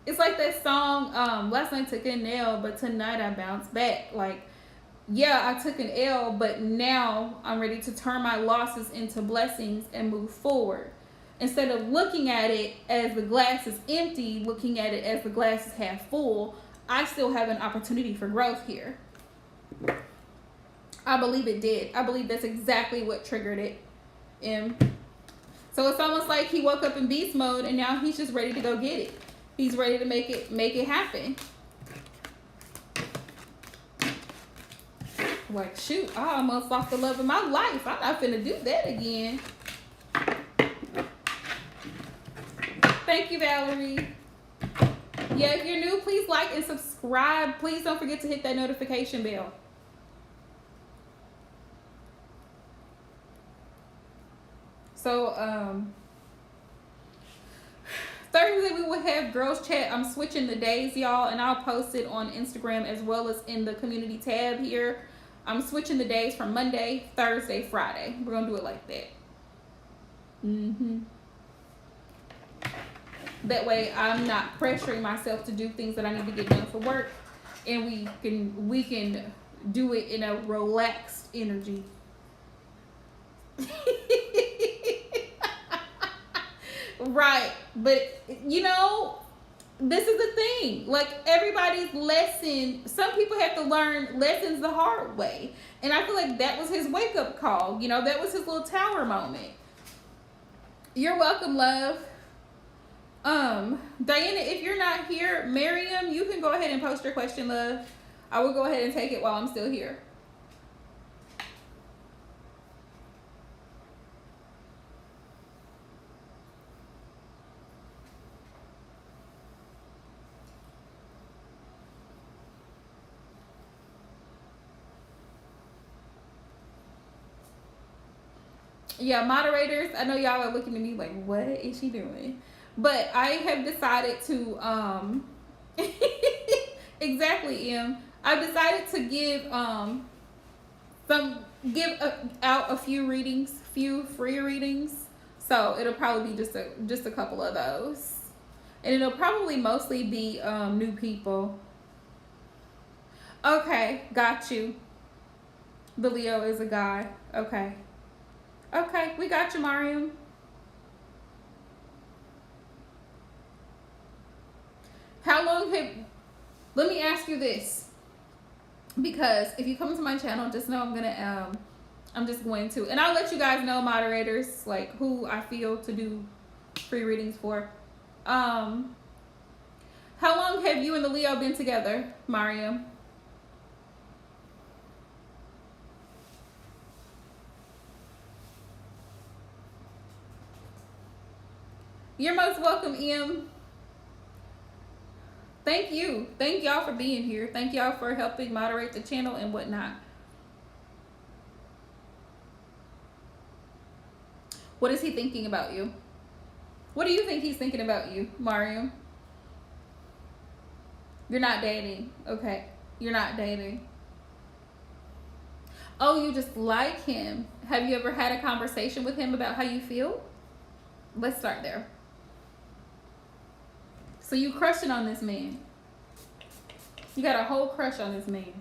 that song, last night took an L, but tonight I bounce back. Like, yeah, I took an L, but now I'm ready to turn my losses into blessings and move forward. Instead of looking at it as the glass is empty, looking at it as the glass is half full, I still have an opportunity for growth here. I believe it did. I believe that's exactly what triggered it. So it's almost like he woke up in beast mode and now he's just ready to go get it. He's ready to make it happen. Like, shoot, I almost lost the love of my life. I'm not finna do that again. Thank you, Valerie. Yeah, if you're new, please like and subscribe. Please don't forget to hit that notification bell. So, Thursday we will have girls chat. I'm switching the days, y'all, and I'll post it on Instagram as well as in the community tab here. I'm switching the days from Monday, Thursday, Friday. We're gonna do it like that. That way I'm not pressuring myself to do things that I need to get done for work, and we can do it in a relaxed energy. Right. But you know, this is the thing. Like, everybody's lesson, some people have to learn lessons the hard way. And I feel like that was his wake up call. You know, that was his little tower moment. You're welcome, love. Diana, if you're not here, Miriam, you can go ahead and post your question, love. I will go ahead and take it while I'm still here. Yeah, moderators, I know y'all are looking at me like, what is she doing? But I have decided to exactly, I've decided to give out a few readings, few free readings. So it'll probably be just a couple of those. And it'll probably mostly be new people. Okay, got you. The Leo is a guy. Okay. Okay, we got you, Mariam. How long have... Let me ask you this. Because if you come to my channel, just know I'm just going to... And I'll let you guys know, moderators, like, who I feel to do free readings for. How long have you and the Leo been together, Mariam? You're most welcome, Em. Thank you. Thank y'all for being here. Thank y'all for helping moderate the channel and whatnot. What is he thinking about you? What do you think he's thinking about you, Mariam? You're not dating. Okay. You're not dating. Oh, you just like him. Have you ever had a conversation with him about how you feel? Let's start there. So you crushing on this man. You got a whole crush on this man.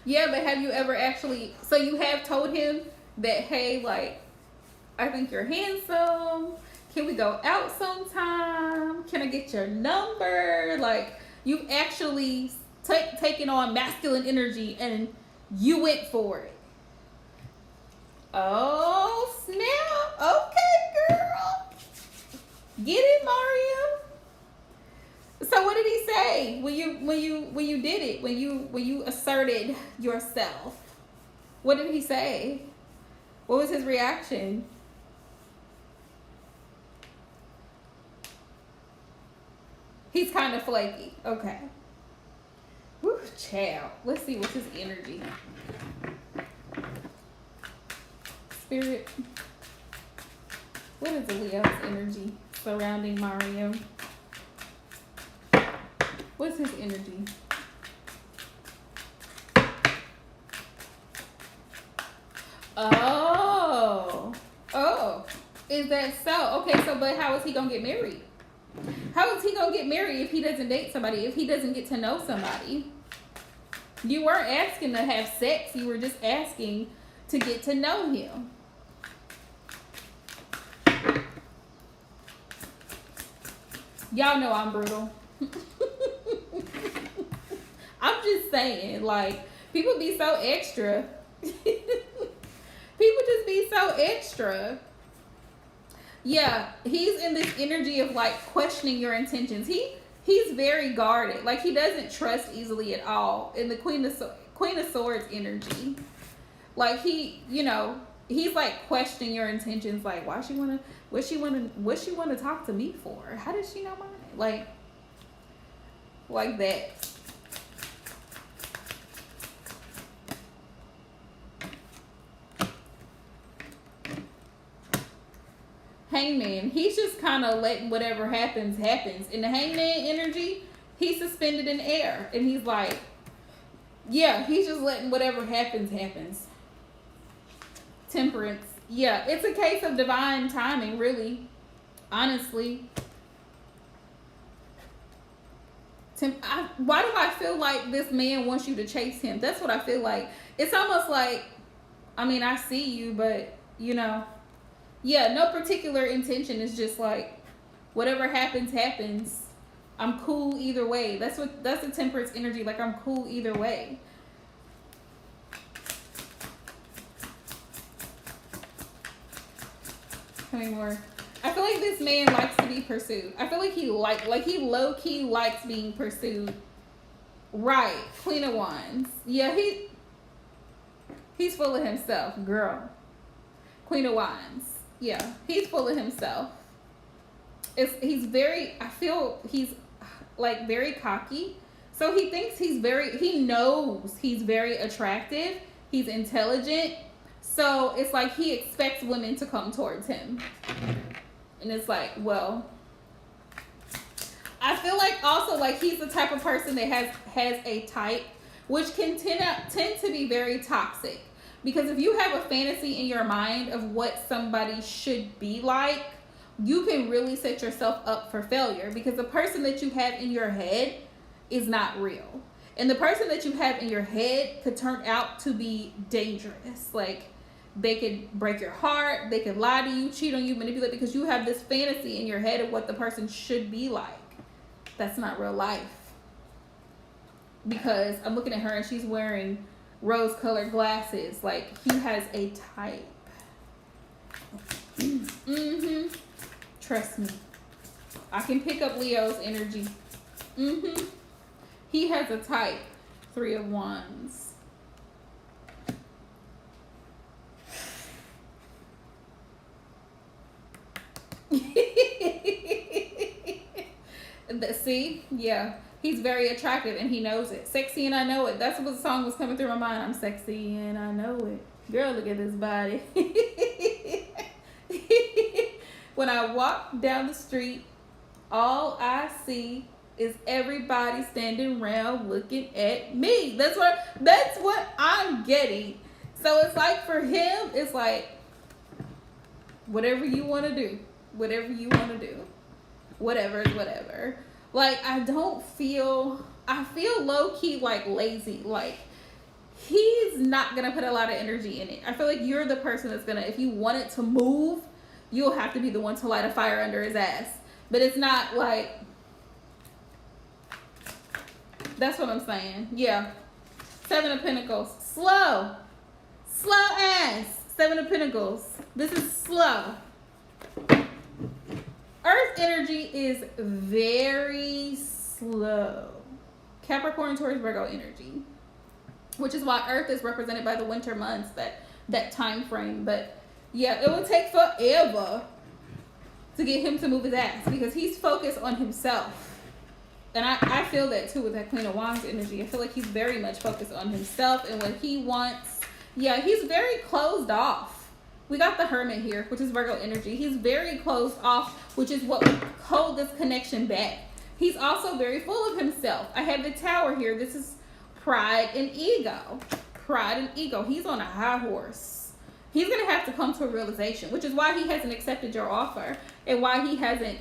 Yeah, but have you ever actually... So you have told him that, hey, like, I think you're handsome. Can we go out sometime? Can I get your number? Like, you've actually taken on masculine energy and you went for it. Oh, snap. Okay, girl. Get it, Mariam. So what did he say when you did it? When you asserted yourself? What did he say? What was his reaction? He's kind of flaky. Okay. Woo, child. Let's see what's his energy. Spirit. What is the Leo's energy surrounding Mariam? What's his energy? Oh. Oh. Is that so? Okay, so but how is he gonna get married? How is he gonna get married if he doesn't date somebody, if he doesn't get to know somebody? You weren't asking to have sex, you were just asking to get to know him. Y'all know I'm brutal. I'm just saying, like, people be so extra. People just be so extra. Yeah, he's in this energy of, like, questioning your intentions. He's very guarded. Like, he doesn't trust easily at all. In the Queen of Swords energy. Like, he, you know, he's like questioning your intentions. Like, what she wanna talk to me for? How does she know mine? Like that. Hangman, he's just kind of letting whatever happens. In the Hangman energy, he's suspended in air, and he's like, yeah, he's just letting whatever happens. Temperance. Yeah, it's a case of divine timing, really. Honestly. Why do I feel like this man wants you to chase him? That's what I feel like. It's almost like, I mean, I see you, but, you know, yeah, no particular intention. It's just like, whatever happens, happens. I'm cool either way. That's the temperance energy. Like, I'm cool either way. How many more? I feel like this man likes to be pursued. I feel like he low-key likes being pursued. Right. Queen of Wands. Yeah, he's full of himself, girl. Queen of Wands. Yeah, he's full of himself. I feel he's like very cocky. So he thinks he knows he's very attractive. He's intelligent. So it's like he expects women to come towards him. And it's like, well, I feel like also like he's the type of person that has a type, which can tend to be very toxic. Because if you have a fantasy in your mind of what somebody should be like, you can really set yourself up for failure, because the person that you have in your head is not real. And the person that you have in your head could turn out to be dangerous. Like, they could break your heart, they could lie to you, cheat on you, manipulate, because you have this fantasy in your head of what the person should be like. That's not real life. Because I'm looking at her and she's wearing rose-colored glasses. Like, he has a type. Mm-hmm. Trust me. I can pick up Leo's energy. Mm-hmm. He has a type. 3 of Wands. See? Yeah. He's very attractive and he knows it. Sexy and I know it. That's what the song was coming through my mind. I'm sexy and I know it. Girl, look at this body. When I walk down the street, all I see is everybody standing around looking at me. That's what I'm getting. So it's like, for him, it's like, whatever you want to do. Whatever you want to do. Whatever is whatever. Like, I feel low-key like lazy. Like, he's not gonna put a lot of energy in it. I feel like you're the person that's gonna, if you want it to move, you'll have to be the one to light a fire under his ass. But it's not like, that's what I'm saying. Yeah. 7 of Pentacles. Slow ass. 7 of Pentacles. This is slow. Earth energy is very slow. Capricorn, Taurus, Virgo energy. Which is why Earth is represented by the winter months, that time frame. But yeah, it will take forever to get him to move his ass, because he's focused on himself. And I feel that too with that Queen of Wands energy. I feel like he's very much focused on himself and what he wants. Yeah, he's very closed off. We got the Hermit here, which is Virgo energy. He's very closed off, which is what would hold this connection back. He's also very full of himself. I have the Tower here. This is pride and ego. Pride and ego. He's on a high horse. He's going to have to come to a realization, which is why he hasn't accepted your offer and why he hasn't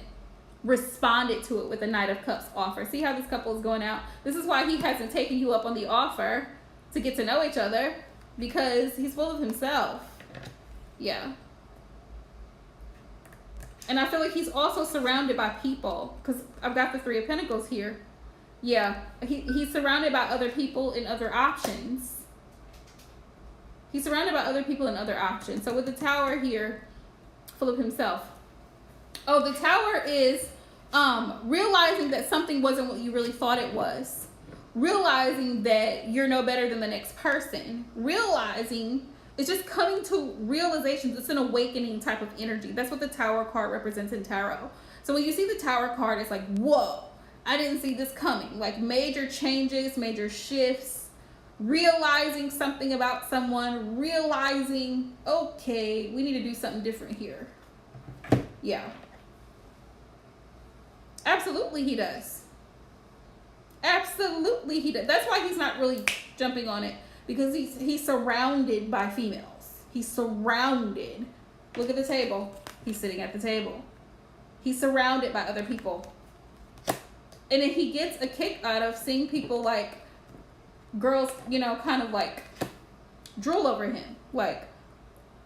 responded to it with the Knight of Cups offer. See how this couple is going out? This is why he hasn't taken you up on the offer to get to know each other, because he's full of himself. Yeah. And I feel like he's also surrounded by people, because I've got the 3 of Pentacles here. Yeah. He's surrounded by other people and other options. He's surrounded by other people and other options. So with the Tower here, full of himself. Oh, the Tower is realizing that something wasn't what you really thought it was. Realizing that you're no better than the next person. Realizing, it's just coming to realizations. It's an awakening type of energy. That's what the Tower card represents in tarot. So when you see the Tower card, it's like, whoa, I didn't see this coming. Like, major changes, major shifts, realizing something about someone, realizing, okay, we need to do something different here. Yeah. Absolutely he does. Absolutely he does. That's why he's not really jumping on it, because he's surrounded by females. He's surrounded. Look at the table. He's sitting at the table. He's surrounded by other people. And then he gets a kick out of seeing people like girls, you know, kind of like drool over him. Like,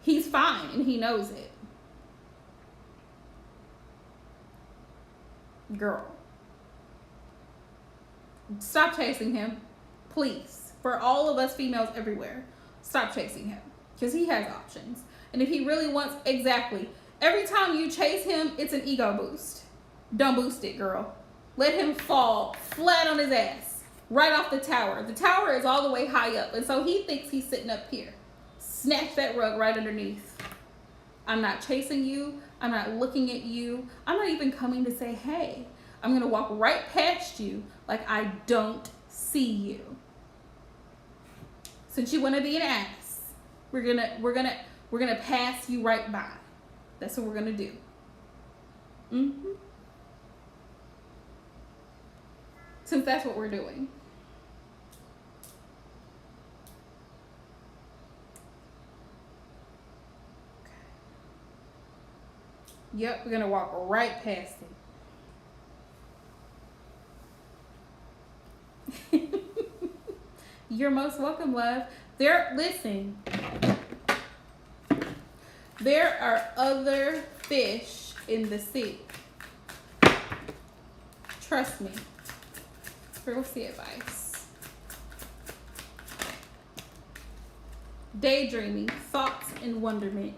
he's fine and he knows it. Girl, stop chasing him, please. For all of us females everywhere, stop chasing him, because he has options. And if he really wants, exactly, every time you chase him, it's an ego boost. Don't boost it, girl. Let him fall flat on his ass right off the tower. The tower is all the way high up, and so he thinks he's sitting up here. Snatch that rug right underneath. I'm not chasing you. I'm not looking at you. I'm not even coming to say, hey. I'm going to walk right past you like I don't see you. Since you want to be an ass, we're going to pass you right by. That's what we're going to do. Since that's what we're doing. Yep, we're gonna walk right past him. You're most welcome, love. Listen. There are other fish in the sea. Trust me. Real sea advice. Daydreaming, thoughts, and wonderment.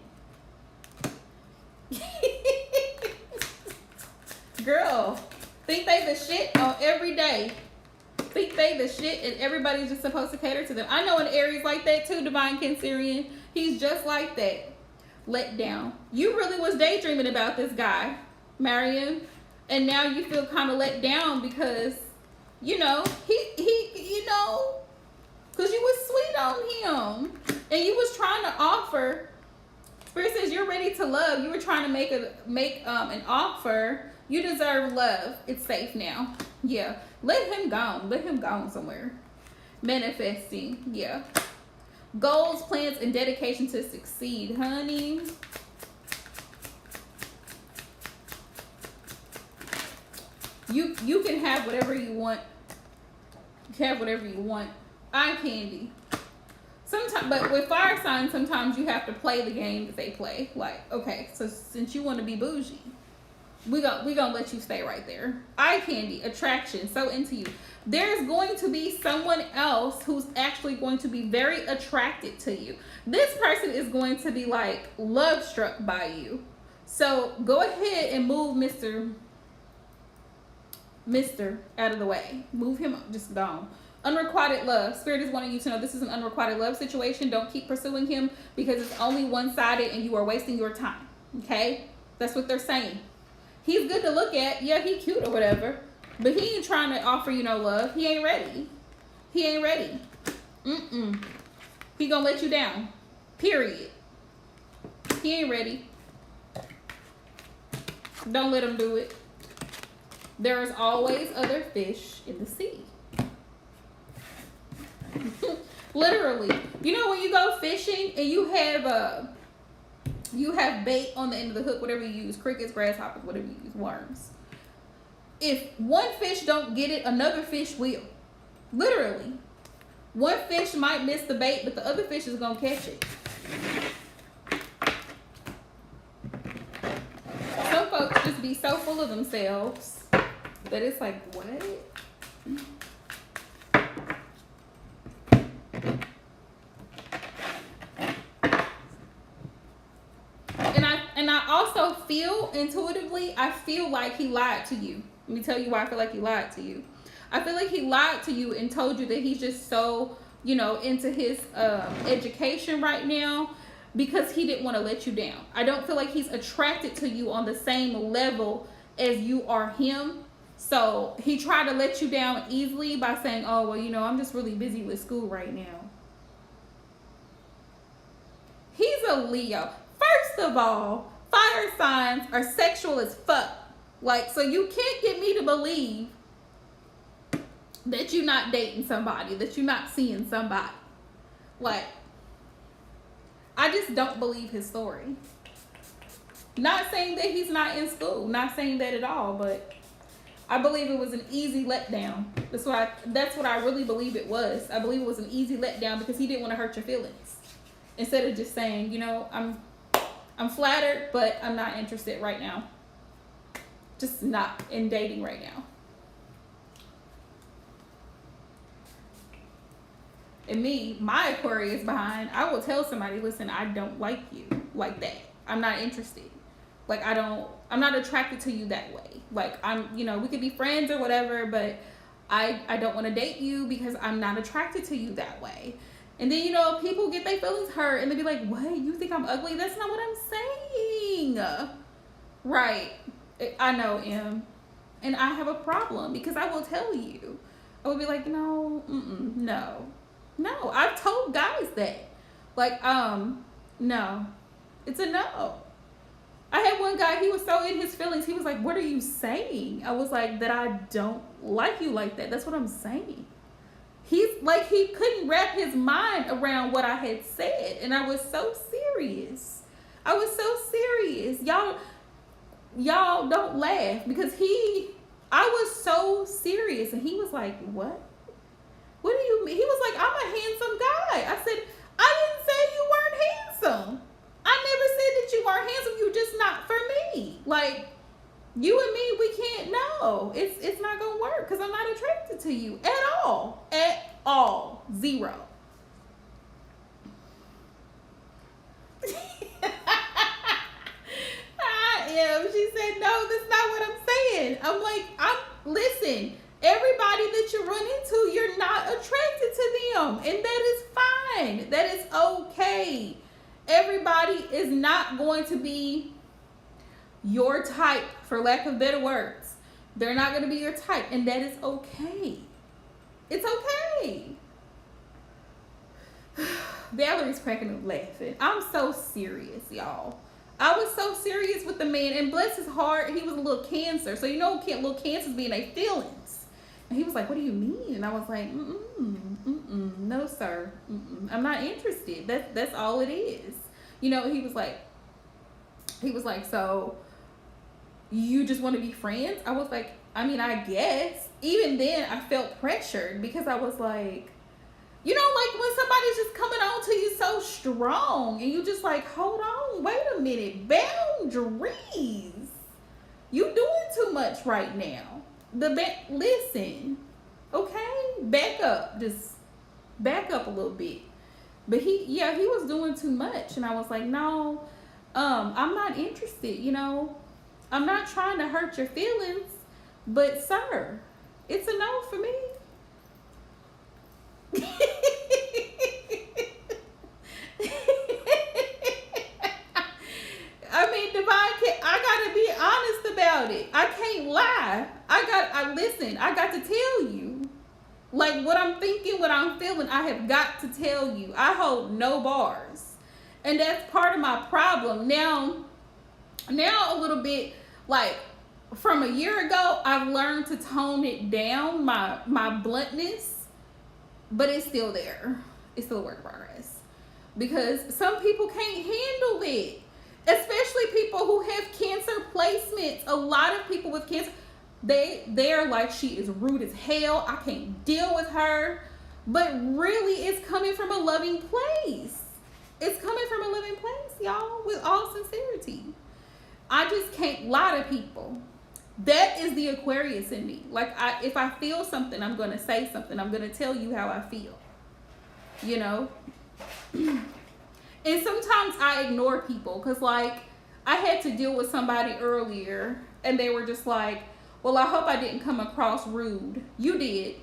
Girl, think they the shit on every day. Think they the shit and everybody's just supposed to cater to them. I know an Aries like that too, Divine Cancerian. He's just like that. Let down. You really was daydreaming about this guy, Mariam, and now you feel kind of let down because, you know, you know, because you was sweet on him and you was trying to offer. Spirit says you're ready to love. You were trying to make an offer. You deserve love. It's safe now. Yeah. Let him go. Let him go somewhere. Manifesting. Yeah. Goals, plans, and dedication to succeed, honey. You can have whatever you want. You can have whatever you want. Eye candy. Sometimes, but with fire signs, sometimes you have to play the game that they play. Like, okay, so since you want to be bougie, we gonna let you stay right there. Eye candy, attraction, so into you. There's going to be someone else who's actually going to be very attracted to you. This person is going to be like love struck by you. So go ahead and move Mr. out of the way. Move him, just gone. Unrequited love. Spirit is wanting you to know this is an unrequited love situation. Don't keep pursuing him because it's only one-sided and you are wasting your time. Okay? That's what they're saying. He's good to look at. Yeah, he cute or whatever. But he ain't trying to offer you no love. He ain't ready. He ain't ready. He gonna let you down. Period. He ain't ready. Don't let him do it. There is always other fish in the sea. Literally. You know when you go fishing and you have bait on the end of the hook, whatever you use, crickets, grasshoppers, whatever you use, worms. If one fish don't get it, another fish will. Literally. One fish might miss the bait, but the other fish is gonna catch it. Some folks just be so full of themselves that it's like, what? And I also feel intuitively, I feel like he lied to you. Let me tell you why I feel like he lied to you. I feel like he lied to you and told you that he's just so, you know, into his education right now because he didn't want to let you down. I don't feel like he's attracted to you on the same level as you are him. So he tried to let you down easily by saying, oh, well, you know, I'm just really busy with school right now. He's a Leo. First of all, fire signs are sexual as fuck. Like, so you can't get me to believe that you're not dating somebody, that you're not seeing somebody. Like, I just don't believe his story. Not saying that he's not in school, not saying that at all, but I believe it was an easy letdown. That's what I really believe it was. I believe it was an easy letdown because he didn't want to hurt your feelings. Instead of just saying, you know, I'm flattered, but I'm not interested right now. Just not in dating right now. And me, my Aquarius behind, I will tell somebody, listen, I don't like you like that. I'm not interested. Like, I'm not attracted to you that way. Like, you know, we could be friends or whatever, but I don't want to date you because I'm not attracted to you that way. And then, you know, people get their feelings hurt and they be like, what? You think I'm ugly? That's not what I'm saying. Right. I know, Em. And I have a problem because I will tell you. I will be like, no, no. No, I've told guys that. Like, no. It's a no. I had one guy, he was so in his feelings. He was like, what are you saying? I was like, that I don't like you like that. That's what I'm saying. He's like, he couldn't wrap his mind around what I had said. And I was so serious. I was so serious. Y'all don't laugh because I was so serious. And he was like, what? What do you mean? He was like, I'm a handsome guy. I said, I didn't say you weren't handsome. I never said that you weren't handsome. You just not for me. Like, you and me, we can't know. It's not going to work because I'm not attracted to you at all. At all. Zero. I am. She said, no, that's not what I'm saying. I'm like, listen. Everybody that you run into, you're not attracted to them. And that is fine. That is okay. Everybody is not going to be your type, for lack of better words. They're not going to be your type. And that is okay. It's okay. Valerie's cracking up laughing. I'm so serious, y'all. I was so serious with the man. And bless his heart, he was a little Cancer. So you know little Cancers be in their feelings. And he was like, what do you mean? And I was like, no, sir. I'm not interested. That's all it is. You know, he was like, so you just want to be friends? I was like, I mean, I guess. Even then, I felt pressured because I was like, you know, like when somebody's just coming on to you so strong and you just like, hold on, wait a minute, boundaries. You doing too much right now. Listen, okay, back up, just back up a little bit. But he was doing too much, and I was like, no, I'm not interested. You know, I'm not trying to hurt your feelings, but sir, it's a no for me. I mean, Divine, I gotta be honest about it. I can't lie. Listen, I got to tell you. Like, what I'm thinking, what I'm feeling, I have got to tell you. I hold no bars. And that's part of my problem. Now a little bit, like, from a year ago, I've learned to tone it down, my bluntness. But it's still there. It's still a work in progress. Because some people can't handle it. Especially people who have Cancer placements. A lot of people with Cancer, they're like, she is rude as hell. I can't deal with her. But really, it's coming from a loving place. It's coming from a loving place, y'all, with all sincerity. I just can't lie to people. That is the Aquarius in me. Like, if I feel something, I'm going to say something. I'm going to tell you how I feel. You know? And sometimes I ignore people because, like, I had to deal with somebody earlier and they were just like, well, I hope I didn't come across rude. You did,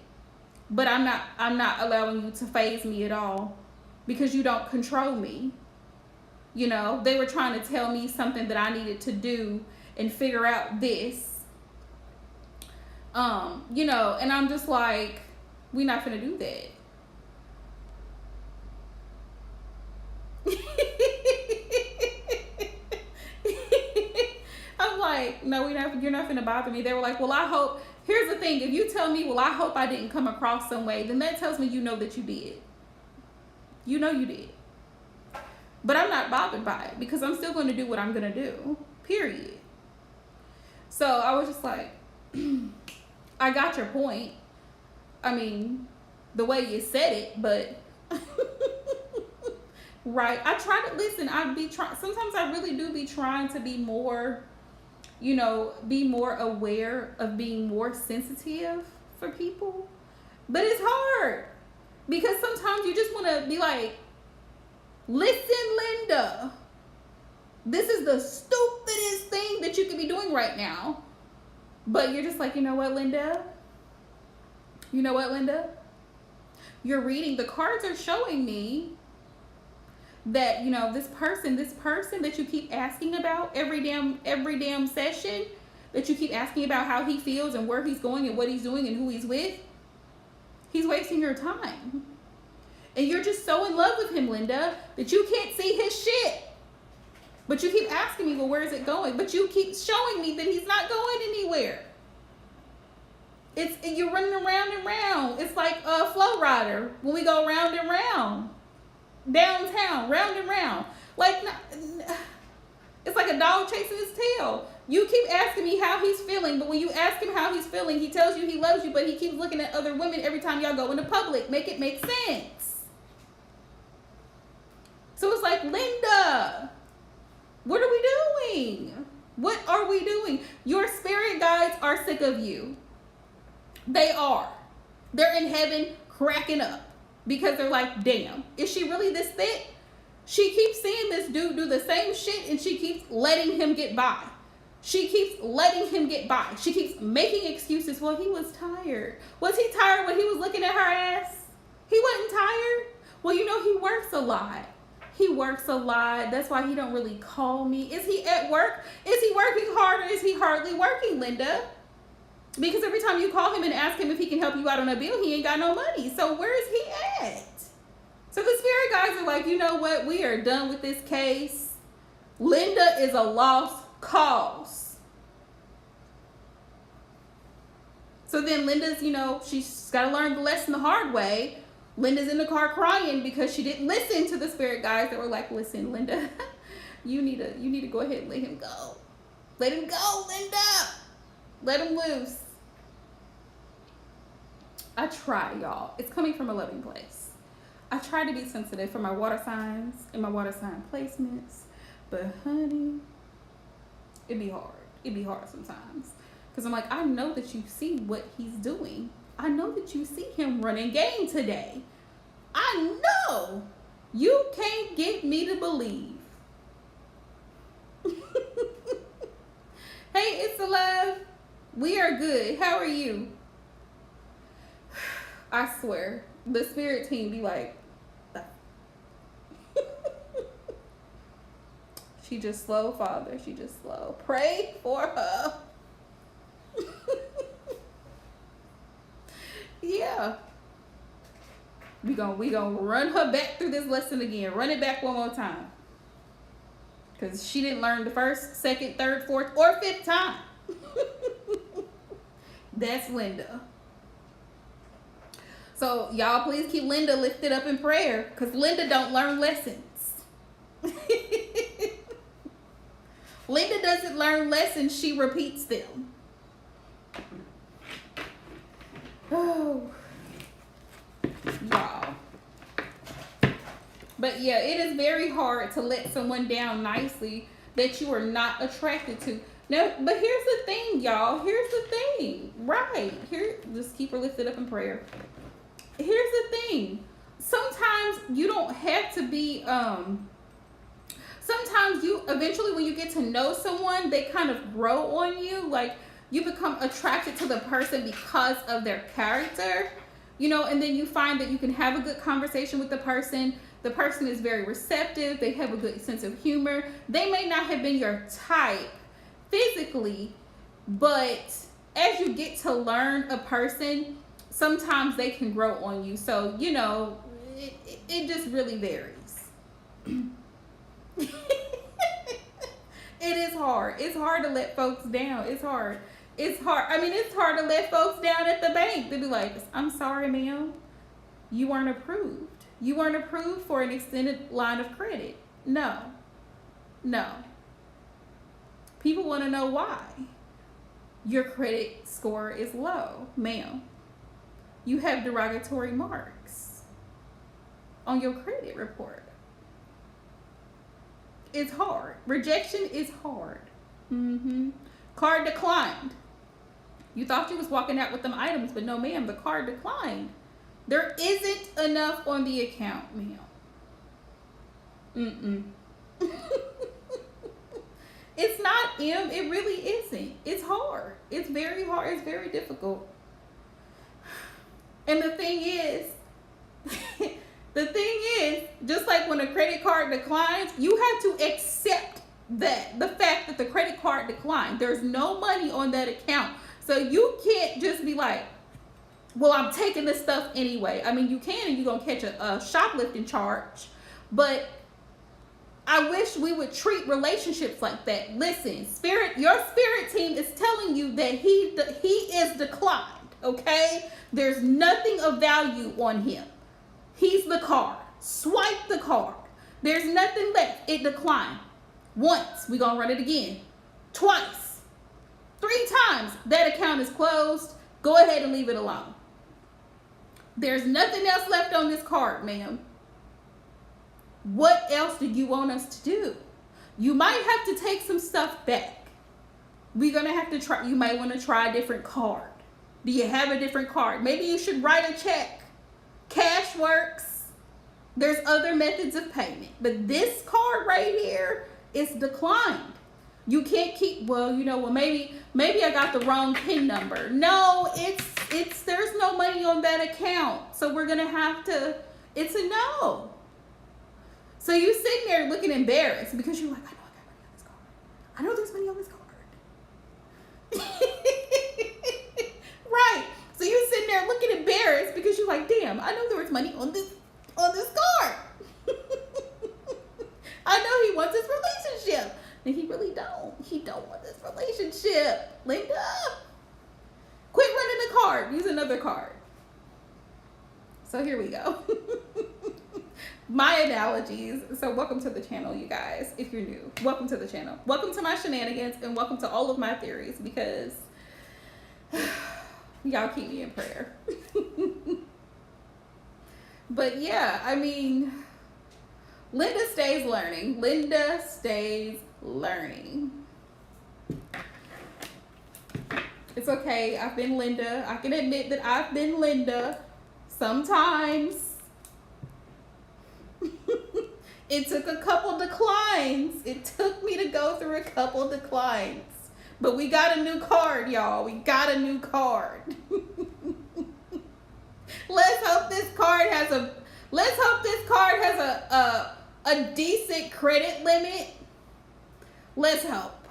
but I'm not allowing you to faze me at all because you don't control me. You know, they were trying to tell me something that I needed to do and figure out this. You know, and I'm just like, we're not gonna do that. I'm like, no, you're not gonna bother me. They were like, well, I hope, here's the thing, if you tell me, well, I hope I didn't come across some way, then that tells me you know that you did. You know you did. But I'm not bothered by it because I'm still going to do what I'm going to do, period. So I was just like, I got your point. I mean, the way you said it, but right. I try to listen. Sometimes I really do be trying to be more, be more aware of being more sensitive for people. But it's hard because sometimes you just want to be like, listen, Linda, this is the stupidest thing that you could be doing right now. But you're just like, you know what, Linda? You know what, Linda? You're reading, the cards are showing me that, this person that you keep asking about every damn session, that you keep asking about how he feels and where he's going and what he's doing and who he's with, he's wasting your time. And you're just so in love with him, Linda, that you can't see his shit. But you keep asking me, well, where is it going? But you keep showing me that he's not going anywhere. You're running around and round. It's like a Flow Rider when we go round and round. Downtown, round and round. Like, it's like a dog chasing his tail. You keep asking me how he's feeling, but when you ask him how he's feeling, he tells you he loves you, but he keeps looking at other women every time y'all go into public. Make it make sense. So it's like, Linda, what are we doing? What are we doing? Your spirit guides are sick of you. They are. They're in heaven cracking up because they're like, damn, is she really this thick? She keeps seeing this dude do the same shit and she keeps letting him get by. She keeps letting him get by. She keeps making excuses. Well, he was tired. Was he tired when he was looking at her ass? He wasn't tired. Well, he works a lot. He works a lot. That's why he don't really call me. Is he at work? Is he working hard or is he hardly working, Linda? Because every time you call him and ask him if he can help you out on a bill, he ain't got no money. So where is he at? So the spirit guys are like, you know what? We are done with this case. Linda is a lost cause. So then Linda's, she's got to learn the lesson the hard way. Linda's in the car crying because she didn't listen to the spirit guys that were like, listen, Linda, you need to go ahead and let him go. Let him go, Linda. Let him loose. I try, y'all. It's coming from a loving place. I try to be sensitive for my water signs and my water sign placements. But honey, it'd be hard. It'd be hard sometimes. Because I'm like, I know that you see what he's doing. I know that you see him running game today. I know. You can't get me to believe. Hey, it's Alive. We are good. How are you? I swear, the spirit team be like, she just slow, Father. She just slow. Pray for her. Yeah. We gonna run her back through this lesson again. Run it back one more time. Because she didn't learn the first, second, third, fourth, or fifth time. That's Linda. So y'all please keep Linda lifted up in prayer. Because Linda don't learn lessons. Linda doesn't learn lessons, she repeats them. Oh, y'all. But yeah, it is very hard to let someone down nicely that you are not attracted to. No, but here's the thing, y'all. Here's the thing. Right. Here, just keep her lifted up in prayer. Here's the thing. Sometimes you don't have to be, sometimes you, eventually when you get to know someone, they kind of grow on you. Like, you become attracted to the person because of their character, and then you find that you can have a good conversation with the person. The person is very receptive. They have a good sense of humor. They may not have been your type physically, but as you get to learn a person, sometimes they can grow on you. So, it just really varies. It is hard. It's hard to let folks down. It's hard. It's hard. I mean, it's hard to let folks down at the bank. They'll be like, I'm sorry, ma'am. You weren't approved. You weren't approved for an extended line of credit. No. No. People want to know why your credit score is low, ma'am. You have derogatory marks on your credit report. It's hard. Rejection is hard. Card declined. You thought you was walking out with them items, but no, ma'am, the card declined. There isn't enough on the account, ma'am. It's not, it really isn't. It's hard. It's very hard. It's very difficult. And the thing is, just like when a credit card declines, you have to accept the fact that the credit card declined. There's no money on that account. So you can't just be like, well, I'm taking this stuff anyway. I mean, you can, and you're going to catch a shoplifting charge. But I wish we would treat relationships like that. Listen, your spirit team is telling you that he is declined, okay? There's nothing of value on him. He's the card. Swipe the card. There's nothing left. It declined. Once. We're going to run it again. Twice. 3 times. That account is closed. Go ahead and leave it alone. There's nothing else left on this card, ma'am. What else do you want us to do? You might have to take some stuff back. We're going to have to try. You might want to try a different card. Do you have a different card? Maybe you should write a check. Cash works. There's other methods of payment. But this card right here is declined. You can't keep, maybe I got the wrong PIN number. No, there's no money on that account. So we're going to have to, it's a no. So you sitting there looking embarrassed because you're like, I know I got money on this card. I know there's money on this card. Right. So you sitting there looking embarrassed because you're like, damn, I know there was money on this card. I know he wants this relationship. And he really don't. He don't want this relationship. Linda, quit running the card. Use another card. So here we go. My analogies. So welcome to the channel, you guys. If you're new, welcome to the channel. Welcome to my shenanigans and welcome to all of my theories because y'all keep me in prayer. But yeah, I mean, Linda stays learning. Linda stays learning. It's okay. I've been Linda. I can admit that I've been Linda sometimes. It took a couple declines. It took me to go through a couple declines. But we got a new card, y'all. We got a new card. Let's hope this card has a decent credit limit. Let's hope.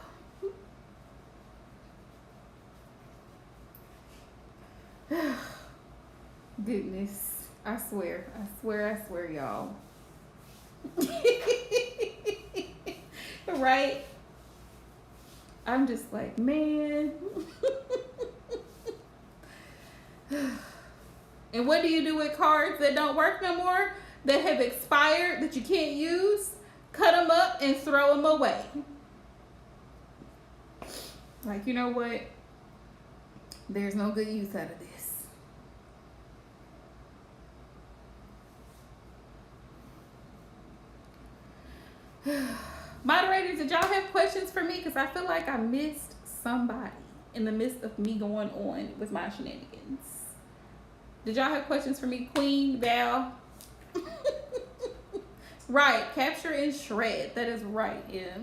Goodness. I swear, y'all. Right? I'm just like, man. And what do you do with cards that don't work no more, that have expired, that you can't use? Cut them up and throw them away. Like, you know what? There's no good use out of this. Moderators, did y'all have questions for me? Because I feel like I missed somebody in the midst of me going on with my shenanigans. Did y'all have questions for me? Queen, Val? Right, capture and shred. That is right, yeah.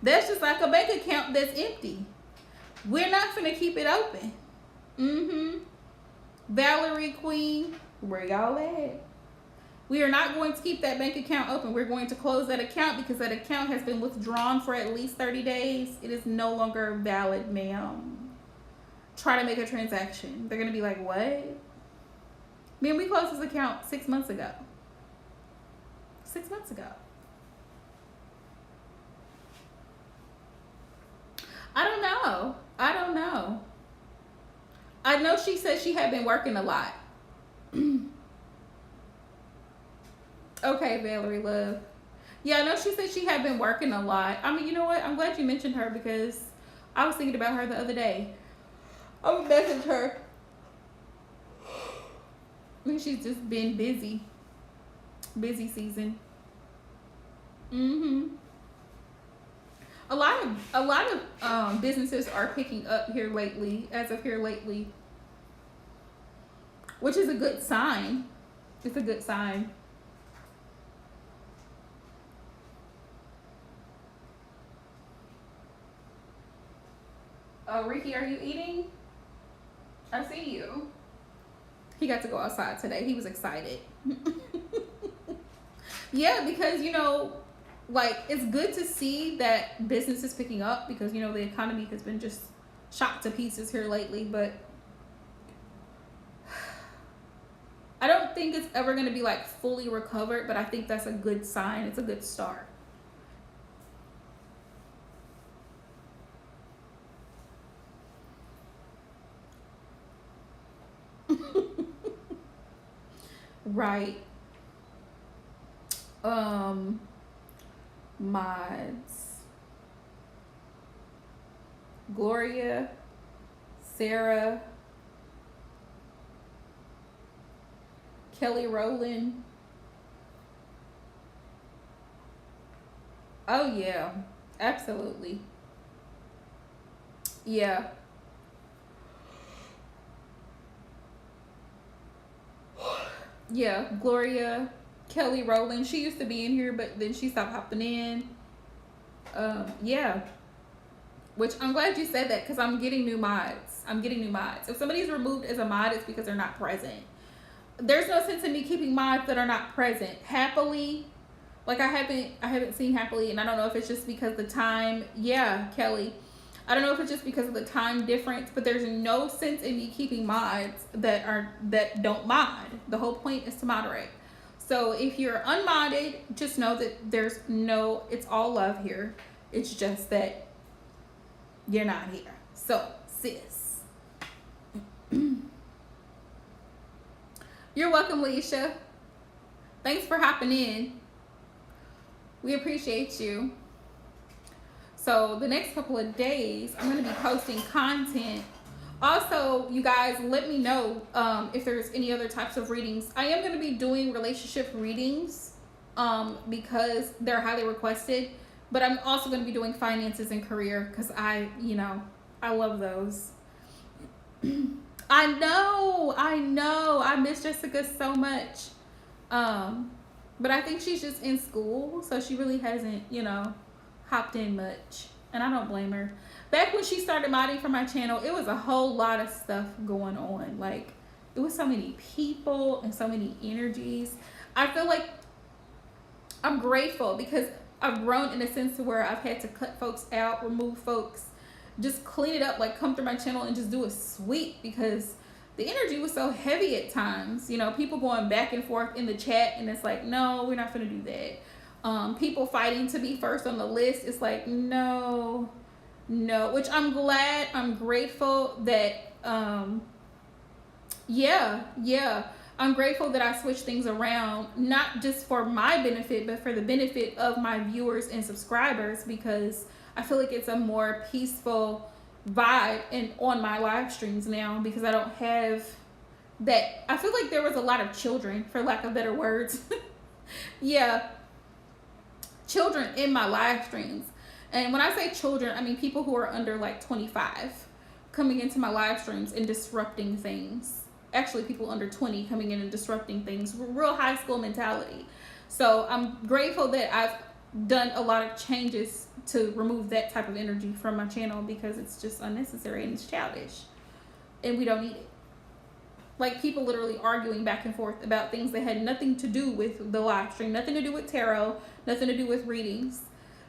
That's just like a bank account that's empty. We're not going to keep it open. Valerie, Queen, where y'all at? We are not going to keep that bank account open. We're going to close that account because that account has been withdrawn for at least 30 days. It is no longer valid, ma'am. Try to make a transaction. They're going to be like, what? Man, we closed this account 6 months ago. 6 months ago. I don't know. I know she said she had been working a lot. Okay, Valerie, love. Yeah, I know she said she had been working a lot. I mean, you know what? I'm glad you mentioned her because I was thinking about her the other day. I would message her. I think she's just been busy. Busy season. Mm-hmm. A lot of businesses are picking up here lately, as of here lately, which is a good sign. It's a good sign. Oh, Ricky, are you eating? I see you. He got to go outside today. He was excited. Yeah, because like it's good to see that business is picking up because the economy has been just shot to pieces here lately, but I don't think it's ever going to be like fully recovered, but I think that's a good sign. It's a good start. Right. Mods. Gloria, Sarah, Kelly Rowland. Oh yeah, absolutely. Yeah. Yeah, Gloria, Kelly Rowland. She used to be in here, but then she stopped hopping in. Yeah. Which I'm glad you said that because I'm getting new mods. I'm getting new mods. If somebody's removed as a mod, it's because they're not present. There's no sense in me keeping mods that are not present. Happily, like I haven't seen Happily, and I don't know if it's just because the time. Yeah, Kelly. I don't know if it's just because of the time difference, but there's no sense in me keeping mods that don't mod. The whole point is to moderate. So if you're unmodded, just know that it's all love here. It's just that you're not here. So, sis. You're welcome, Leisha. Thanks for hopping in. We appreciate you. So the next couple of days, I'm going to be posting content. Also, you guys, let me know if there's any other types of readings. I am going to be doing relationship readings because they're highly requested. But I'm also going to be doing finances and career because I love those. I know. I miss Jessica so much. But I think she's just in school, so she really hasn't, hopped in much. And I don't blame her. Back when she started modding for my channel, it was a whole lot of stuff going on. Like, it was so many people and so many energies. I feel like I'm grateful because I've grown in a sense to where I've had to cut folks out, remove folks, just clean it up, like come through my channel and just do a sweep because the energy was so heavy at times. People going back and forth in the chat and it's like, no, we're not going to do that. People fighting to be first on the list. It's like, no, which I'm grateful that, I'm grateful that I switched things around, not just for my benefit, but for the benefit of my viewers and subscribers, because I feel like it's a more peaceful vibe on my live streams now because I don't have that. I feel like there was a lot of children, for lack of better words. Yeah. Children in my live streams. And when I say children, I mean people who are under like 25 coming into my live streams and disrupting things. Actually, people under 20 coming in and disrupting things. Real high school mentality. So I'm grateful that I've done a lot of changes to remove that type of energy from my channel because it's just unnecessary and it's childish. And we don't need it. Like people literally arguing back and forth about things that had nothing to do with the live stream, nothing to do with tarot, nothing to do with readings.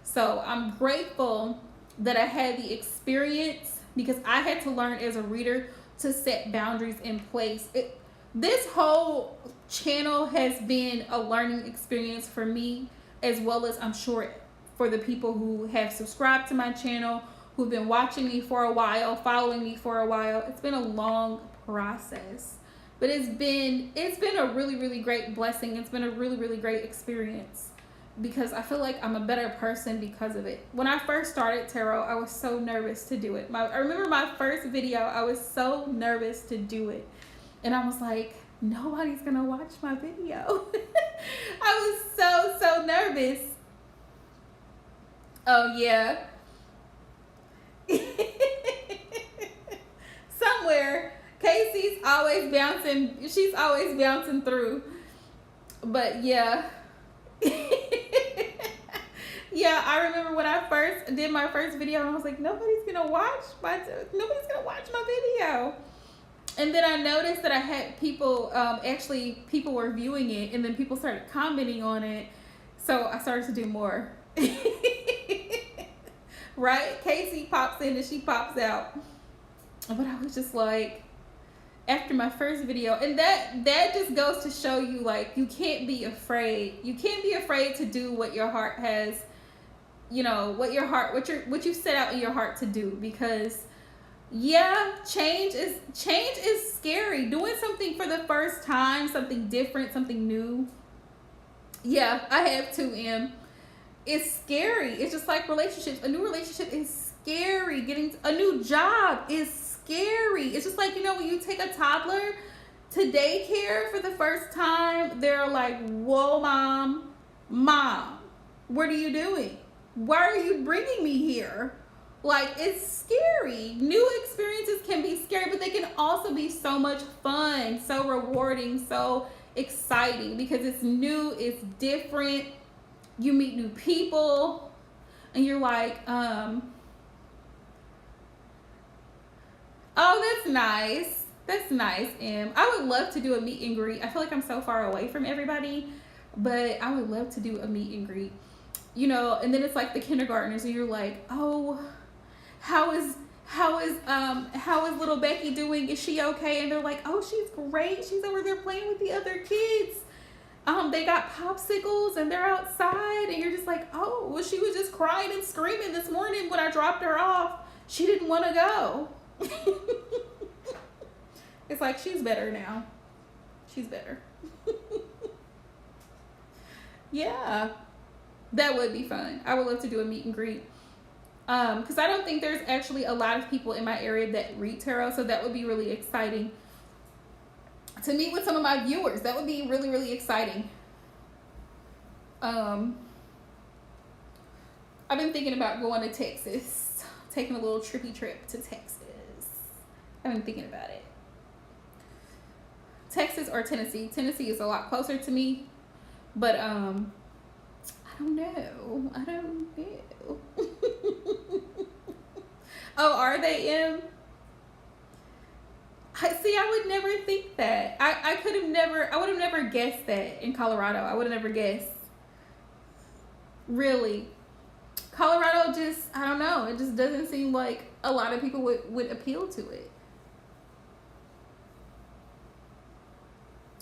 So I'm grateful that I had the experience because I had to learn as a reader to set boundaries in place. This whole channel has been a learning experience for me, as well as I'm sure for the people who have subscribed to my channel, who've been watching me for a while, following me for a while. It's been a long process, but it's been a really, really great blessing. It's been a really, really great experience. because I feel like I'm a better person because of it. When I first started tarot, I was so nervous to do it. I remember my first video, I was so nervous to do it. And I was like, nobody's gonna watch my video. I was so nervous. Oh yeah. Somewhere, Casey's always bouncing. She's always bouncing through. But yeah. Yeah, I remember when I first did my first video, and I was like, nobody's gonna watch my video. And then I noticed that I had people, actually people were viewing it, and then people started commenting on it. So I started to do more. Right? Casey pops in and she pops out. But I was just like, after my first video, and that just goes to show you, like, you can't be afraid. You can't be afraid to do what your heart has, you know, what you set out in your heart to do, because yeah, change is scary. Doing something for the first time, something different, something new. Yeah, I have too, it's scary. It's just like relationships. A new relationship is scary. Getting a new job is scary. It's just like, you know, when you take a toddler to daycare for the first time, they're like, whoa, mom, what are you doing? Why are you bringing me here? Like, it's scary. New experiences can be scary, but they can also be so much fun, so rewarding, so exciting, because it's new, it's different. You meet new people, and you're like, oh, that's nice. That's nice, Em. I would love to do a meet and greet. I feel like I'm so far away from everybody, but I would love to do a meet and greet. You know, and then it's like the kindergartners, and you're like, oh, how is little Becky doing? Is she okay? And they're like, oh, she's great. She's over there playing with the other kids. They got popsicles and they're outside, and you're just like, oh, well, she was just crying and screaming this morning when I dropped her off. She didn't want to go. It's like, she's better now. She's better. Yeah, that would be fun. I would love to do a meet and greet. Because I don't think there's actually a lot of people in my area that read tarot, so that would be really exciting. To meet with some of my viewers, that would be really, really exciting. I've been thinking about going to Texas, taking a little trippy trip to Texas. I've been thinking about it. Texas or Tennessee. Tennessee is a lot closer to me, but I don't know. Oh, are they in? I would never think that. I would have never guessed that in Colorado. I would have never guessed. Really. Colorado just, I don't know. It just doesn't seem like a lot of people would appeal to it.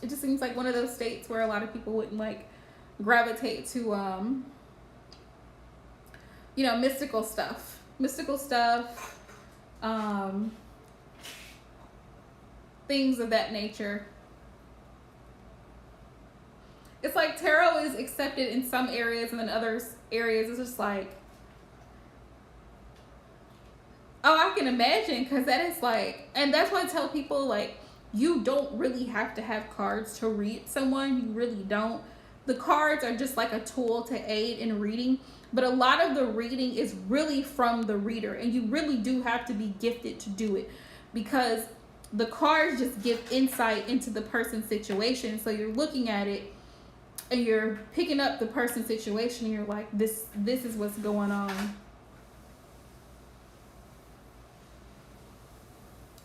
It just seems like one of those states where a lot of people wouldn't like gravitate to, you know, mystical stuff. Things of that nature. It's like tarot is accepted in some areas, and then other areas it's just like, oh, I can imagine, because that is like, and that's why I tell people, like, you don't really have to have cards to read someone. You really don't. The cards are just like a tool to aid in reading, but a lot of the reading is really from the reader, and you really do have to be gifted to do it, because the cards just give insight into the person's situation. So you're looking at it and you're picking up the person's situation, and you're like, this is what's going on.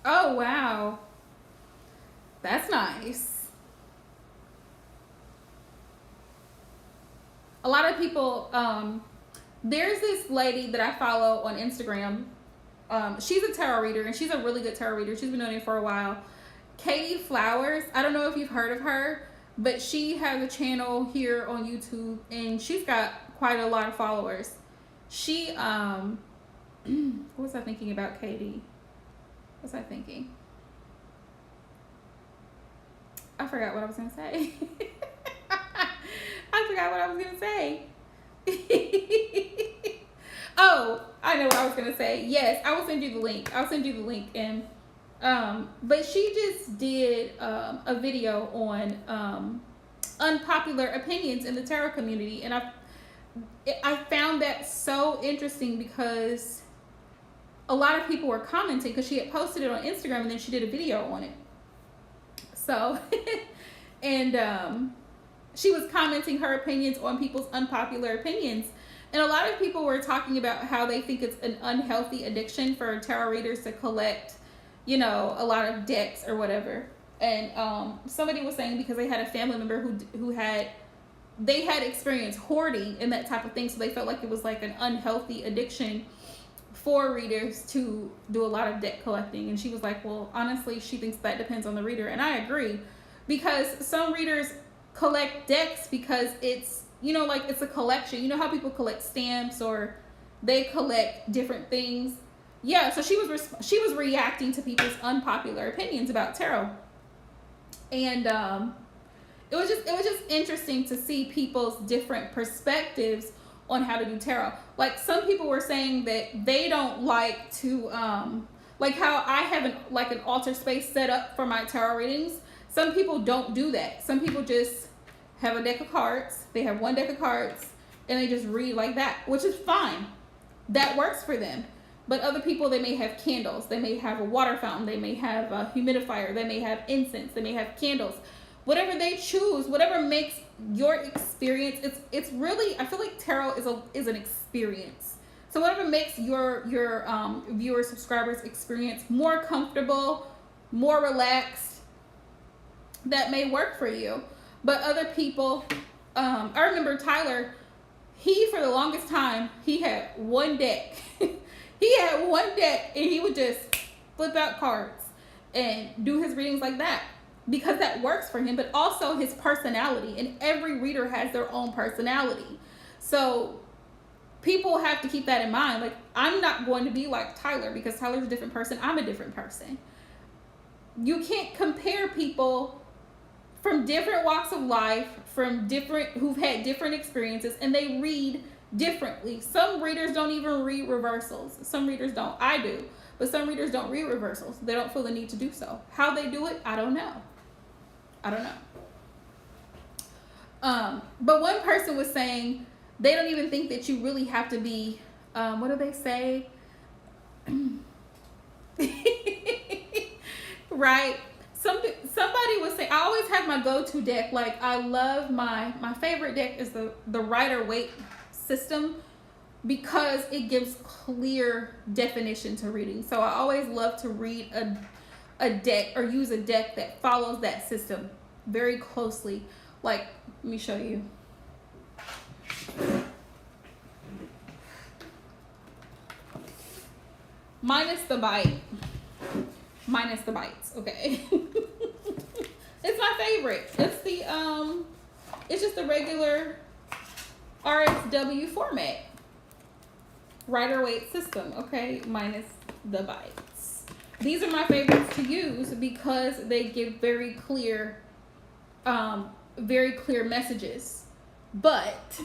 Oh, wow. That's nice. A lot of people, there's this lady that I follow on Instagram. She's a tarot reader, and she's a really good tarot reader. She's been doing it for a while. Katie Flowers. I don't know if you've heard of her, but she has a channel here on YouTube, and she's got quite a lot of followers. She, what was I thinking about Katie? What was I thinking? I forgot what I was going to say. I forgot what I was going to say. Oh, I know what I was gonna say. Yes, I will send you the link. I'll send you the link. And but she just did a video on unpopular opinions in the tarot community, and I found that so interesting because a lot of people were commenting because she had posted it on Instagram and then she did a video on it. So, and she was commenting her opinions on people's unpopular opinions. And a lot of people were talking about how they think it's an unhealthy addiction for tarot readers to collect, you know, a lot of decks or whatever. And somebody was saying because they had a family member who had experienced hoarding and that type of thing, so they felt like it was like an unhealthy addiction for readers to do a lot of deck collecting. And she was like, well, honestly, she thinks that depends on the reader. And I agree, because some readers collect decks because it's, you know, like it's a collection. You know how people collect stamps or they collect different things. Yeah, so she was reacting to people's unpopular opinions about tarot. And it was just interesting to see people's different perspectives on how to do tarot. Like some people were saying that they don't like to like how I have an altar space set up for my tarot readings. Some people don't do that. Some people just have a deck of cards. They have one deck of cards and they just read like that, which is fine. That works for them. But other people, they may have candles. They may have a water fountain. They may have a humidifier. They may have incense. They may have candles. Whatever they choose, whatever makes your experience, it's really, I feel like tarot is an experience. So whatever makes your viewers, subscribers experience more comfortable, more relaxed, that may work for you. But other people, I remember Tyler, he, for the longest time, he had one deck. He had one deck and he would just flip out cards and do his readings like that, because that works for him, but also his personality. And every reader has their own personality. So people have to keep that in mind. Like, I'm not going to be like Tyler because Tyler's a different person. I'm a different person. You can't compare people from different walks of life, who've had different experiences, and they read differently. Some readers don't even read reversals. Some readers don't. I do. But some readers don't read reversals. They don't feel the need to do so. How they do it, I don't know. But one person was saying they don't even think that you really have to be, what do they say? Right? Somebody was saying, I always have my go-to deck. Like, I love my favorite deck is the Rider-Waite system, because it gives clear definition to reading. So I always love to read a deck or use a deck that follows that system very closely. Like, let me show you. Minus the bite. Minus the bites, okay. It's my favorite. It's it's just the regular RSW format. Rider-Waite system, okay, minus the bites. These are my favorites to use because they give very clear messages. But,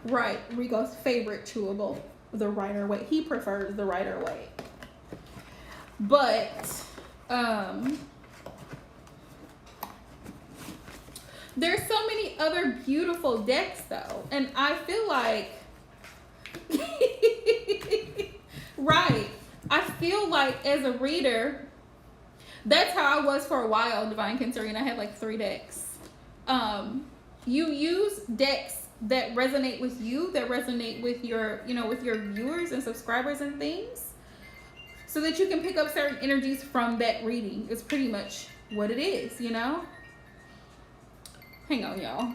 right, Rico's favorite chewable, the Rider-Waite. He prefers the Rider-Waite. But, there's so many other beautiful decks though, and I feel like right, I feel like as a reader, that's how I was for a while, Divine Cancerian. I had like 3 decks. You use decks that resonate with you, that resonate with your, with your viewers and subscribers and things, so that you can pick up certain energies from that reading. It's pretty much what it is, Hang on, y'all.